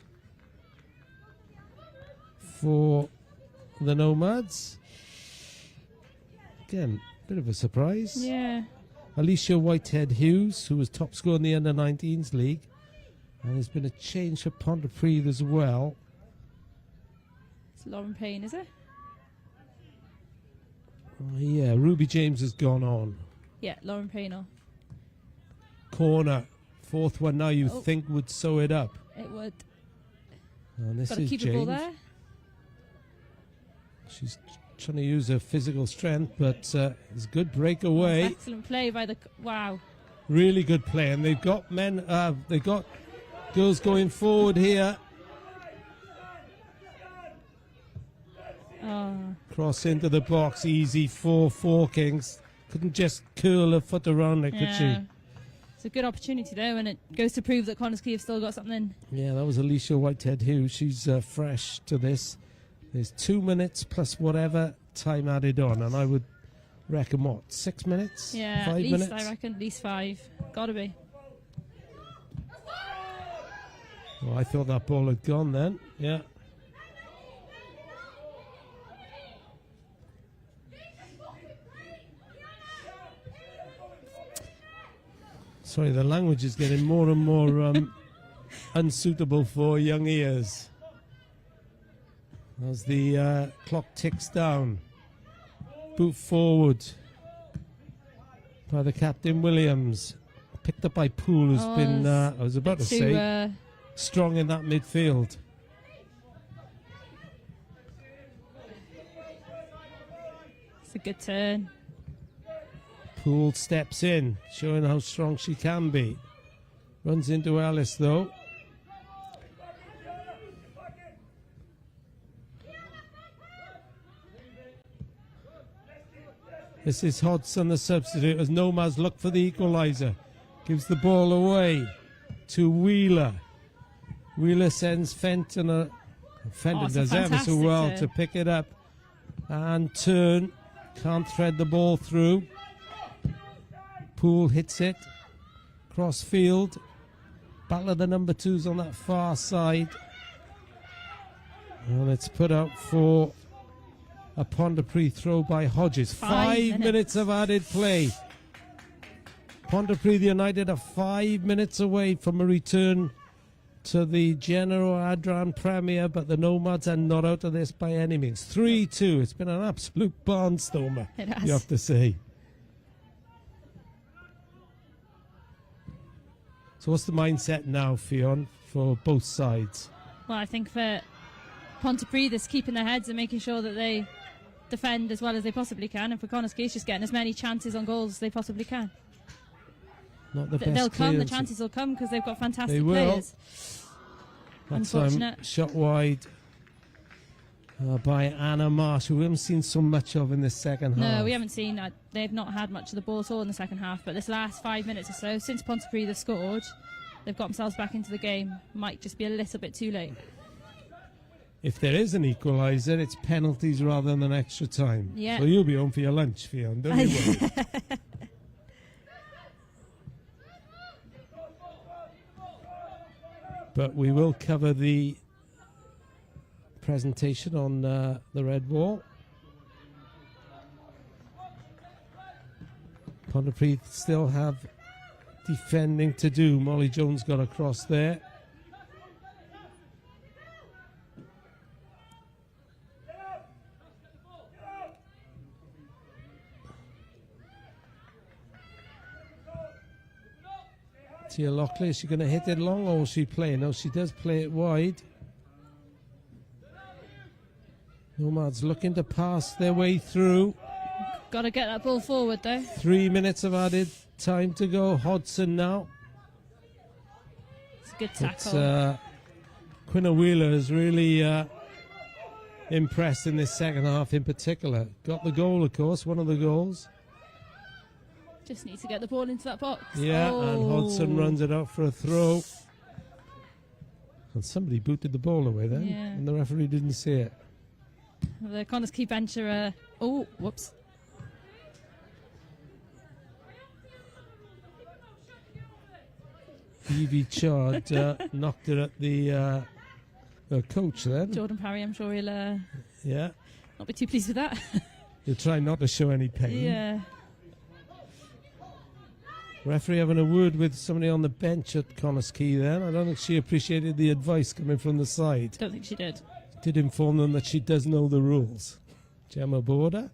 for the Nomads. Again, bit of a surprise. Yeah. Alicia Whitehead Hughes, who was top scorer in the under-19s league. And there's been a change for Pontypridd as well. It's Lauren Payne, is it? Yeah, Ruby James has gone on. Yeah, Lauren Payne off. Corner, fourth one now you Oh. think would sew it up. It would. And this Got to is keep the ball James. there. She's trying to use her physical strength, but it's a good breakaway. Excellent play by the... Wow. Really good play. And they've got men, they've got girls going forward here. Oh, Cross into the box, easy for Four Kings. Couldn't just curl her foot around it, could yeah. she? It's a good opportunity there, and it goes to prove that Connah's Quay have still got something. Yeah, that was Alicia Whitehead Hughes. She's fresh to this. There's 2 minutes plus whatever time added on, and I would reckon what, 6 minutes? Yeah, 5 at least, minutes? I reckon, at least 5. Gotta be. Well, I thought that ball had gone then. Yeah. Sorry, the language is getting more and more unsuitable for young ears. As the clock ticks down. Boot forward by the captain Williams. Picked up by Poole, who's Oh, been, it's I was about to Too, say, strong in that midfield. it's a good turn. Poole steps in, showing how strong she can be. Runs into Alice, though. This is Hodson, the substitute, as Nomads look for the equaliser. Gives the ball away to Wheeler. Wheeler sends Fenton Fenton it's does ever so fantastic well turn. to pick it up and turn. Can't thread the ball through. Poole hits it. Cross field. Battle of the number twos on that far side. And it's put out for a Pontypridd throw by Hodges. 5 minutes of added play. Pontypridd United are 5 minutes away from a return to the Genero Adran Premier, but the Nomads are not out of this by any means. 3-2. It's been an absolute barnstormer, It has. you have to say. So what's the mindset now, Fionn, for both sides? Well, I think for Pontypridd, it's keeping their heads and making sure that they defend as well as they possibly can, and for Connah's case, just getting as many chances on goals as they possibly can. Not the best They'll come, the clearance. chances will come because they've got fantastic They will. players. That time, Unfortunate. shot wide by Anna Marsh, who we haven't seen so much of in the second half. No, we haven't seen that. They've not had much of the ball at all in the second half, but this last 5 minutes or so, since Pontypridd have scored, they've got themselves back into the game. Might just be a little bit too late. If there is an equaliser, it's penalties rather than extra time. Yeah. So you'll be home for your lunch, Fionn, don't you worry. But we will cover the presentation on the red wall. Pontypridd still have defending to do. Molly Jones got across there. Tia Lockley, is she going to hit it long or will she play? No, she does play it wide. Nomads looking to pass their way through. Got to get that ball forward though. 3 minutes of added time to go. Hodson now. It's a good It's, tackle. Quinna Wheeler is really impressed in this second half in particular. Got the goal, of course, one of the goals. Just need to get the ball into that box. Yeah, and Hodson runs it out for a throw. And somebody booted the ball away then, Yeah. and the referee didn't see it. The Connah's key bencher. Oh, whoops. Evie Chard knocked it at the coach then. Jordan Parry, I'm sure he'll Yeah, not be too pleased with that. he'll try not to show any pain. Yeah. Referee having a word with somebody on the bench at Connah's Quay then. I don't think she appreciated the advice coming from the side. Don't think she did. Did inform them that she does know the rules. Gemma Border.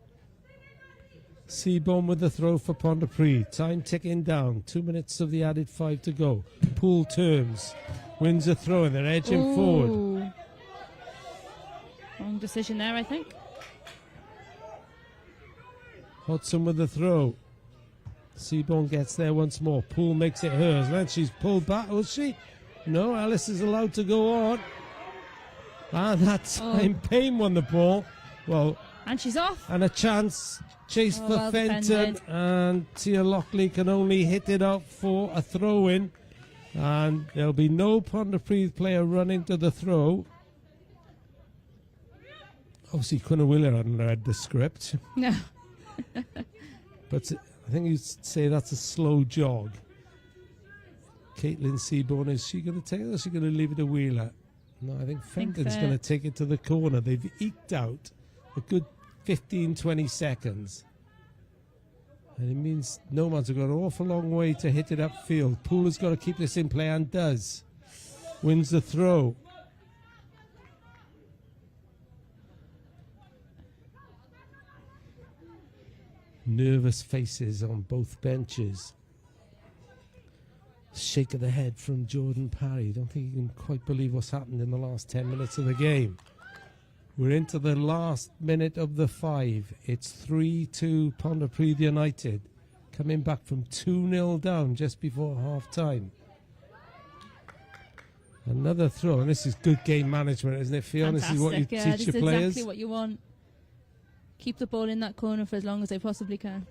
Seaborn with the throw for Pontypridd. Time ticking down. 2 minutes of the added 5 to go. Poole turns. Wins a throw and they're edging forward. Ooh. Wrong decision there, I think. Hodson with the throw. Seaborn gets there once more. Poole makes it hers. And then she's pulled back. Was she? No, Alice is allowed to go on. And that time Payne won the ball. Well, And she's off. and a chance chase for well Fenton, defended. and Tia Lockley can only hit it out for a throw-in, and there'll be no Pontypridd player running to the throw. Obviously, Quinna Wheeler hadn't read the script, No. but I think you'd say that's a slow jog. Caitlin Seaborn, is she going to take it or is she going to leave it to Wheeler? No, I think Fenton's going to take it to the corner. They've eked out a good 15-20 seconds. And it means Nomads have got an awful long way to hit it upfield. Poole has got to keep this in play and does. Wins the throw. Nervous faces on both benches. Shake of the head from Jordan Parry. Don't think he can quite believe what's happened in the last 10 minutes of the game. We're into the last minute of the 5. It's 3-2 Pontypridd United, coming back from 2-0 down just before half-time. Another throw, and this is good game management, isn't it, Fiona? This is what you Fantastic, teach this your is players. exactly what you want. Keep the ball in that corner for as long as they possibly can.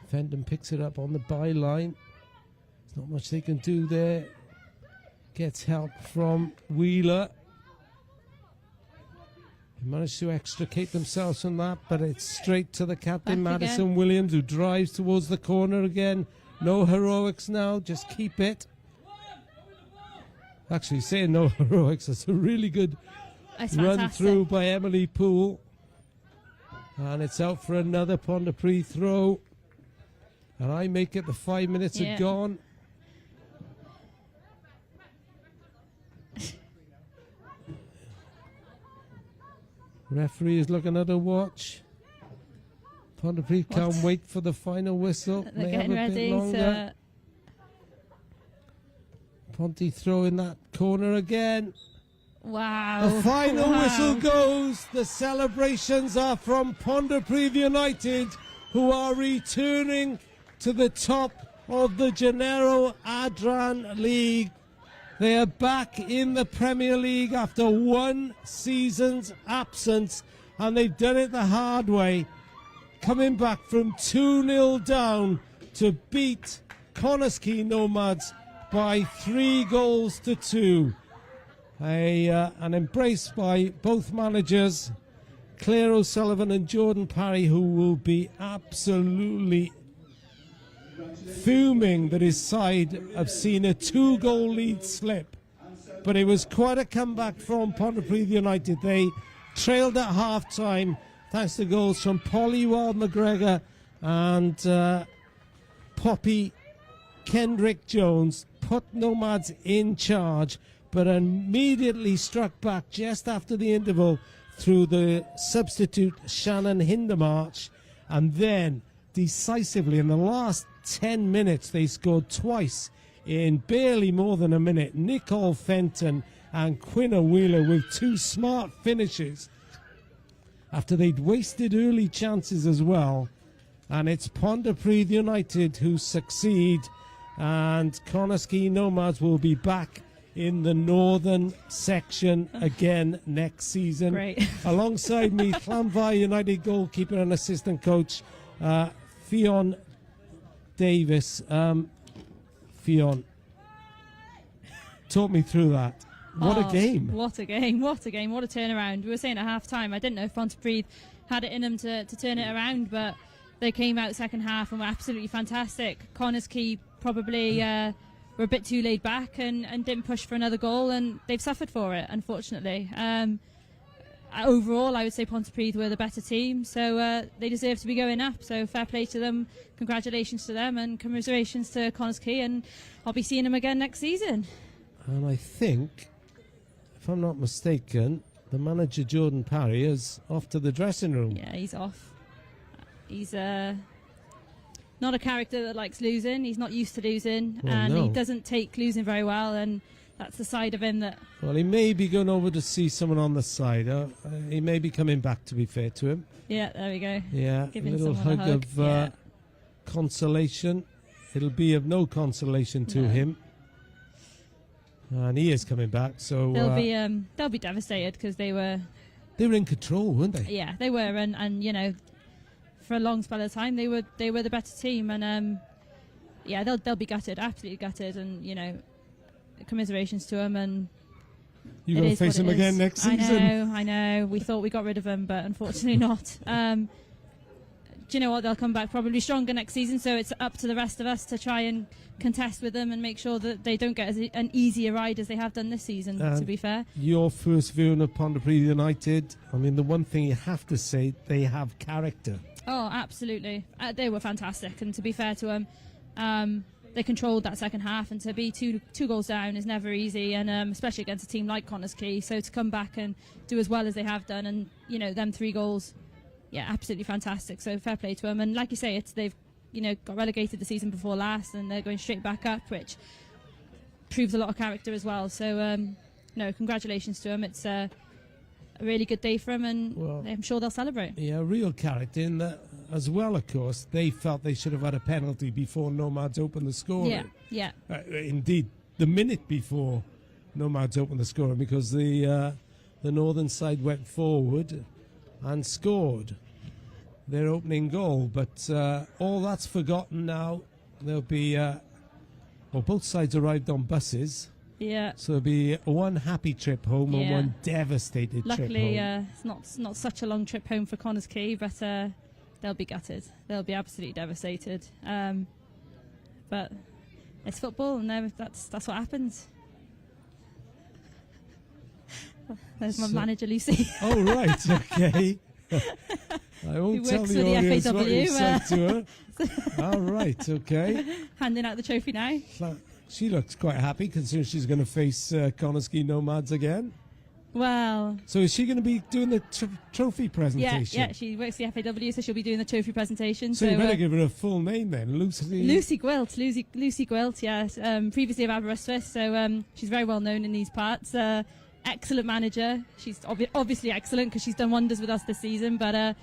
Fenton picks it up on the byline. There's not much they can do there. Gets help from Wheeler. They managed to extricate themselves from that, but it's straight to the captain, Back Madison again. Williams, who drives towards the corner again. No heroics now, just keep it. Actually, saying no heroics, that's a really good That's run fantastic. through by Emily Poole. And it's out for another Pontypridd throw. And I make it, the 5 minutes Yeah. are gone. Referee is looking at a watch. Pontypridd can't wait for the final whistle. They're May have getting a bit ready longer. to. Ponty throwing that corner again. Wow. The final Wow. whistle goes. The celebrations are from Pontypridd United, who are returning to the top of the Genero Adran League. They are back in the Premier League after 1 season's absence, and they've done it the hard way, coming back from 2-0 down to beat Quay Nomads by 3-2. An embrace by both managers, Claire O'Sullivan and Jordan Parry, who will be absolutely fuming that his side have seen a 2-goal lead slip. But it was quite a comeback from Pontypridd United. They trailed at half-time thanks to goals from Polly Wild-McGregor and Poppy Kendrick-Jones. Put Nomads in charge, but immediately struck back just after the interval through the substitute Shannon Hindermarch, and then decisively in the last 10 minutes they scored twice in barely more than a minute. Nicole Fenton and Quinna Wheeler with 2 smart finishes after they'd wasted early chances as well. And it's Pontypridd United who succeed, and Connah Nomads will be back in the northern section again next season. Great. Alongside me, Llanfair United goalkeeper and assistant coach Fionn Davis. Fionn, talk me through that. What a game. What a game. What a game. What a turnaround. We were saying at half time, I didn't know if Pontypridd had it in them to turn it around, but they came out second half and were absolutely fantastic. Connah probably were a bit too laid back and didn't push for another goal, and they've suffered for it, unfortunately. Overall, I would say Pontypridd were the better team, so they deserve to be going up. So fair play to them, congratulations to them, and commiserations to Connah, and I'll be seeing them again next season. And I think, if I'm not mistaken, the manager Jordan Parry is off to the dressing room. Yeah, he's off. He's not a character that likes losing. He's not used to losing, and no. he doesn't take losing very well, and that's the side of him that... Well, he may be going over to see someone on the side. He may be coming back, to be fair to him. Yeah, there we go. Yeah, Giving a little someone hug a of yeah. consolation. It'll be of no consolation to No. him. And he is coming back, so They'll be devastated because they were in control, weren't they? Yeah, they were, and you know, for a long spell of time they were the better team, and yeah, they'll be gutted, absolutely gutted, and you know, commiserations to them. And You're going to face him again next season. I know. We thought we got rid of them, but unfortunately not. Do you know what? They'll come back probably stronger next season, so it's up to the rest of us to try and contest with them and make sure that they don't get an easier ride as they have done this season, to be fair. Your first viewing of Pontypridd United, I mean, the one thing you have to say, they have character. Oh, absolutely. They were fantastic, and to be fair to them, they controlled that second half, and to be two goals down is never easy, and especially against a team like Connah. So to come back and do as well as they have done, and you know, them 3 goals, yeah, absolutely fantastic. So fair play to them, and like you say, they've got relegated the season before last, and they're going straight back up, which proves a lot of character as well. So no, congratulations to them. It's a really good day for them, and I'm sure they'll celebrate. Yeah, real character in that as well. Of course, they felt they should have had a penalty before Nomads opened the scoring. Yeah. Indeed, the minute before Nomads opened the scoring, because the northern side went forward and scored their opening goal. But all that's forgotten now. There'll be both sides arrived on buses, Yeah. So it'll be one happy trip home and one devastated Luckily, trip home. it's not such a long trip home for Connah's Quay, but they'll be gutted. They'll be absolutely devastated. But it's football, and that's what happens. There's my manager, Lucy. Oh, right, okay. I won't tell the audience what you said to her. All right, okay. Handing out the trophy now. She looks quite happy considering she's going to face Quay Nomads again. Well. So is she going to be doing the trophy presentation? Yeah, she works for the FAW, so she'll be doing the trophy presentation. So you better give her a full name then, Lucy Gwilt. Lucy Gwilt, yes. Previously of Aberystwyth, so she's very well known in these parts. Excellent manager. She's obviously excellent because she's done wonders with us this season. But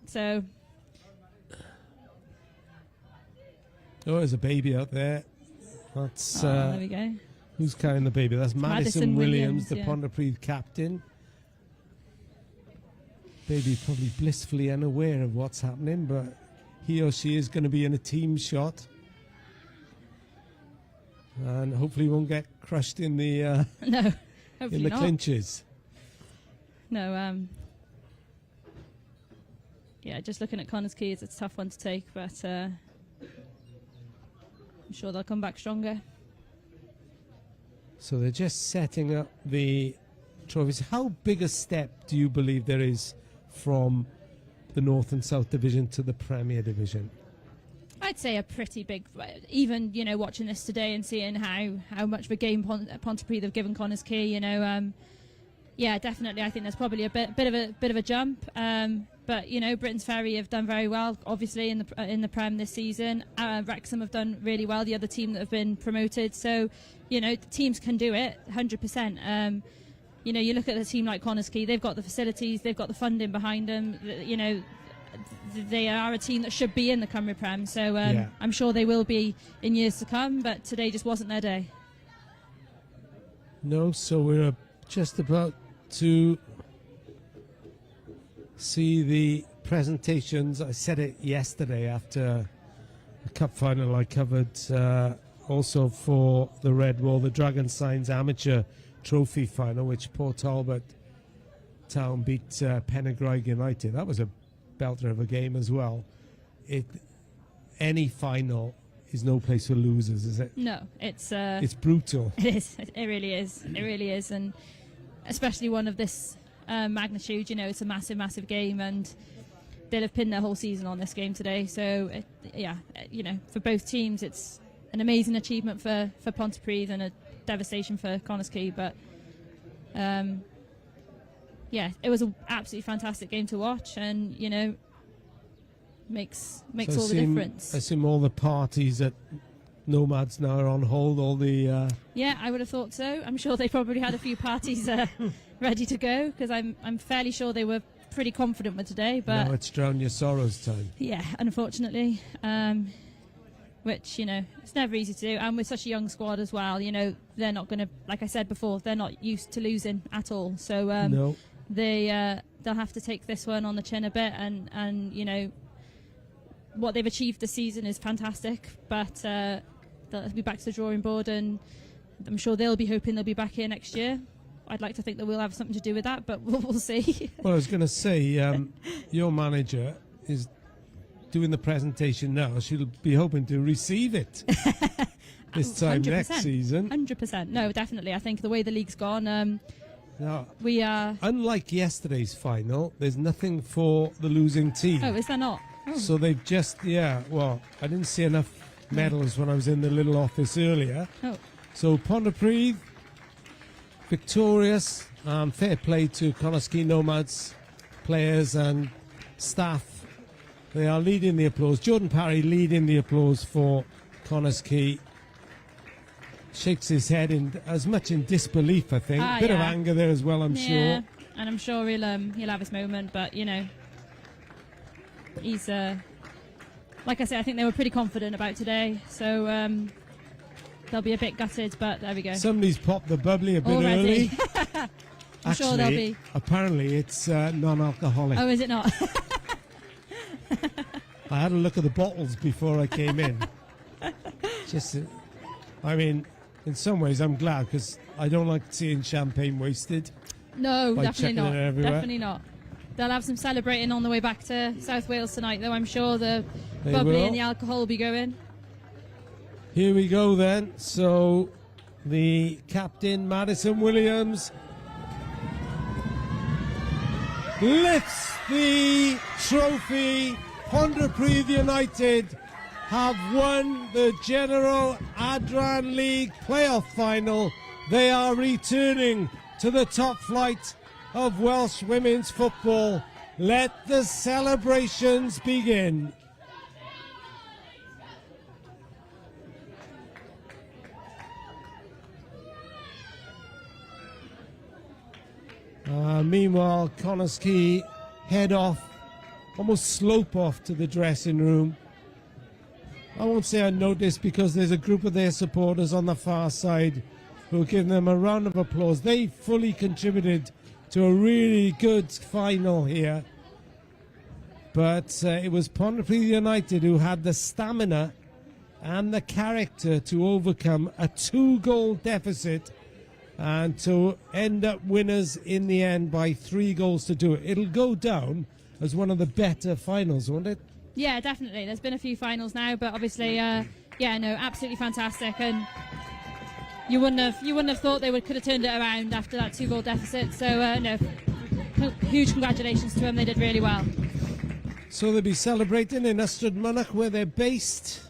so. Oh, there's a baby out there. That's there we go. Who's carrying the baby? That's Madison Williams, the Pontypridd captain. Baby probably blissfully unaware of what's happening, but he or she is going to be in a team shot. And hopefully won't get crushed in the no, hopefully in the not. clinches. No, just looking at Connah's Quay, it's a tough one to take, but I'm sure they'll come back stronger. So they're just setting up the trophies. How big a step do you believe there is from the North and South Division to the Premier Division? I'd say a pretty big, even, watching this today and seeing how much of a game Pontypridd have given Connah's Quay, definitely. I think there's probably a bit of a jump. But Britain's Ferry have done very well, obviously in the Prem this season. Wrexham have done really well, the other team that have been promoted. So, the teams can do it 100%. You look at a team like Connah's Quay, they've got the facilities, they've got the funding behind them. They are a team that should be in the Cymru Prem. So I'm sure they will be in years to come. But today just wasn't their day. No, so we're just about to see the presentations. I said it yesterday after the cup final I covered also for the Red Wall, the Dragon Signs Amateur Trophy final, which Port Talbot Town beat Pennagraig United. That was a belter of a game as well. Any final is no place for losers, is it? No, it's brutal. It is. It really is. It really is, and especially one of this magnitude. It's a massive game, and they'll have pinned their whole season on this game today. So for both teams, it's an amazing achievement for Pontypridd and a devastation for Connah's Quay. But it was an absolutely fantastic game to watch, and makes all the difference. I assume all the parties at Nomads now are on hold. All the I would have thought so. I'm sure they probably had a few parties ready to go, because I'm fairly sure they were pretty confident with today. But now it's drown your sorrows time. Yeah, unfortunately, which it's never easy to do, and with such a young squad as well. They're not going to, like I said before, they're not used to losing at all. So no. They'll have to take this one on the chin a bit, and what they've achieved this season is fantastic, but they'll be back to the drawing board, and I'm sure they'll be hoping they'll be back here next year. I'd like to think that we'll have something to do with that, but we'll see. Well, I was going to say, your manager is doing the presentation now. She'll be hoping to receive it this time 100%, next season. 100%. No, definitely. I think the way the league's gone, now, we are... Unlike yesterday's final, there's nothing for the losing team. Oh, is there not? Oh. So they've just, I didn't see enough medals when I was in the little office earlier. Oh. So Pontypridd, victorious, fair play to Quay Nomads players and staff. They are leading the applause. Jordan Parry leading the applause for Quay. Shakes his head in as much in disbelief, I think. Bit of anger there as well, I'm sure. And I'm sure he'll have his moment, but he's like I said, I think they were pretty confident about today, so they'll be a bit gutted, but there we go. Somebody's popped the bubbly a bit already. early. I'm sure they'll be. Apparently it's non-alcoholic. Oh, is it not? I had a look at the bottles before I came in. in some ways, I'm glad, because I don't like seeing champagne wasted. No, by definitely chucking not. it everywhere. Definitely not. They'll have some celebrating on the way back to South Wales tonight, though. I'm sure the They bubbly will. and the alcohol will be going. Here we go then. So the captain, Madison Williams, lifts the trophy. Pontypridd United have won the Genero Adran League playoff final. They are returning to the top flight of Welsh women's football. Let the celebrations begin. Meanwhile, Connah head off, almost slope off to the dressing room. I won't say unnoticed, because there's a group of their supporters on the far side who are giving them a round of applause. They fully contributed to a really good final here. But it was Pontypridd United who had the stamina and the character to overcome a 2-goal deficit and to end up winners in the end by 3 goals to 2. It'll go down as one of the better finals, won't it? Yeah, definitely. There's been a few finals now, but obviously, yeah, no, absolutely fantastic. And you wouldn't have thought they could have turned it around after that 2-goal deficit. So, no, huge congratulations to them. They did really well. So they'll be celebrating in Ystrad Mynach, where they're based.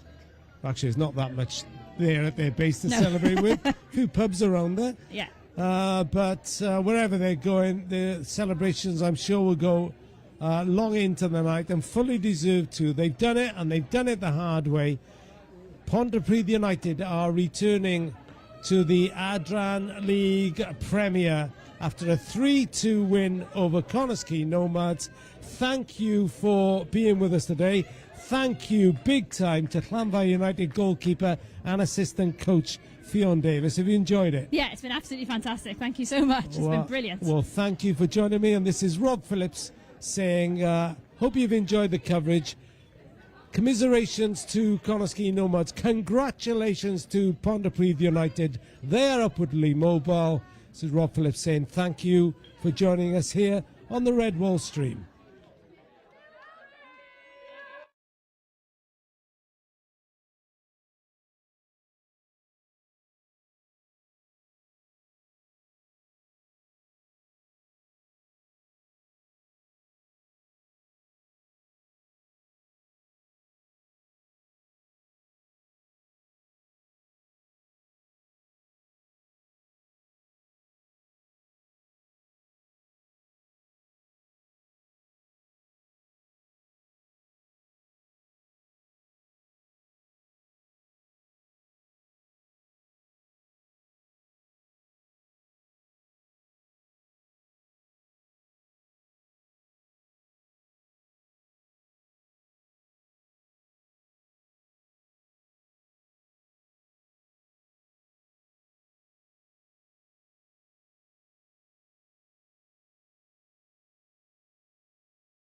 Actually, there's not that much there at their base to celebrate with. A few pubs around there. Yeah. But wherever they're going, the celebrations, I'm sure, will go long into the night, and fully deserved to. They've done it, and they've done it the hard way. Pontypridd United are returning to the Adran League Premier after a 3-2 win over Quay Nomads. Thank you for being with us today. Thank you big time to Llanfair United goalkeeper and assistant coach Fionn Davis. Have you enjoyed it? Yeah, it's been absolutely fantastic. Thank you so much. It's been brilliant. Well, thank you for joining me, and this is Rob Phillips saying, hope you've enjoyed the coverage. Commiserations to Quay Nomads. Congratulations to Pontypridd United. They are upwardly mobile. This is Rob Phillips saying thank you for joining us here on the Red Wall stream.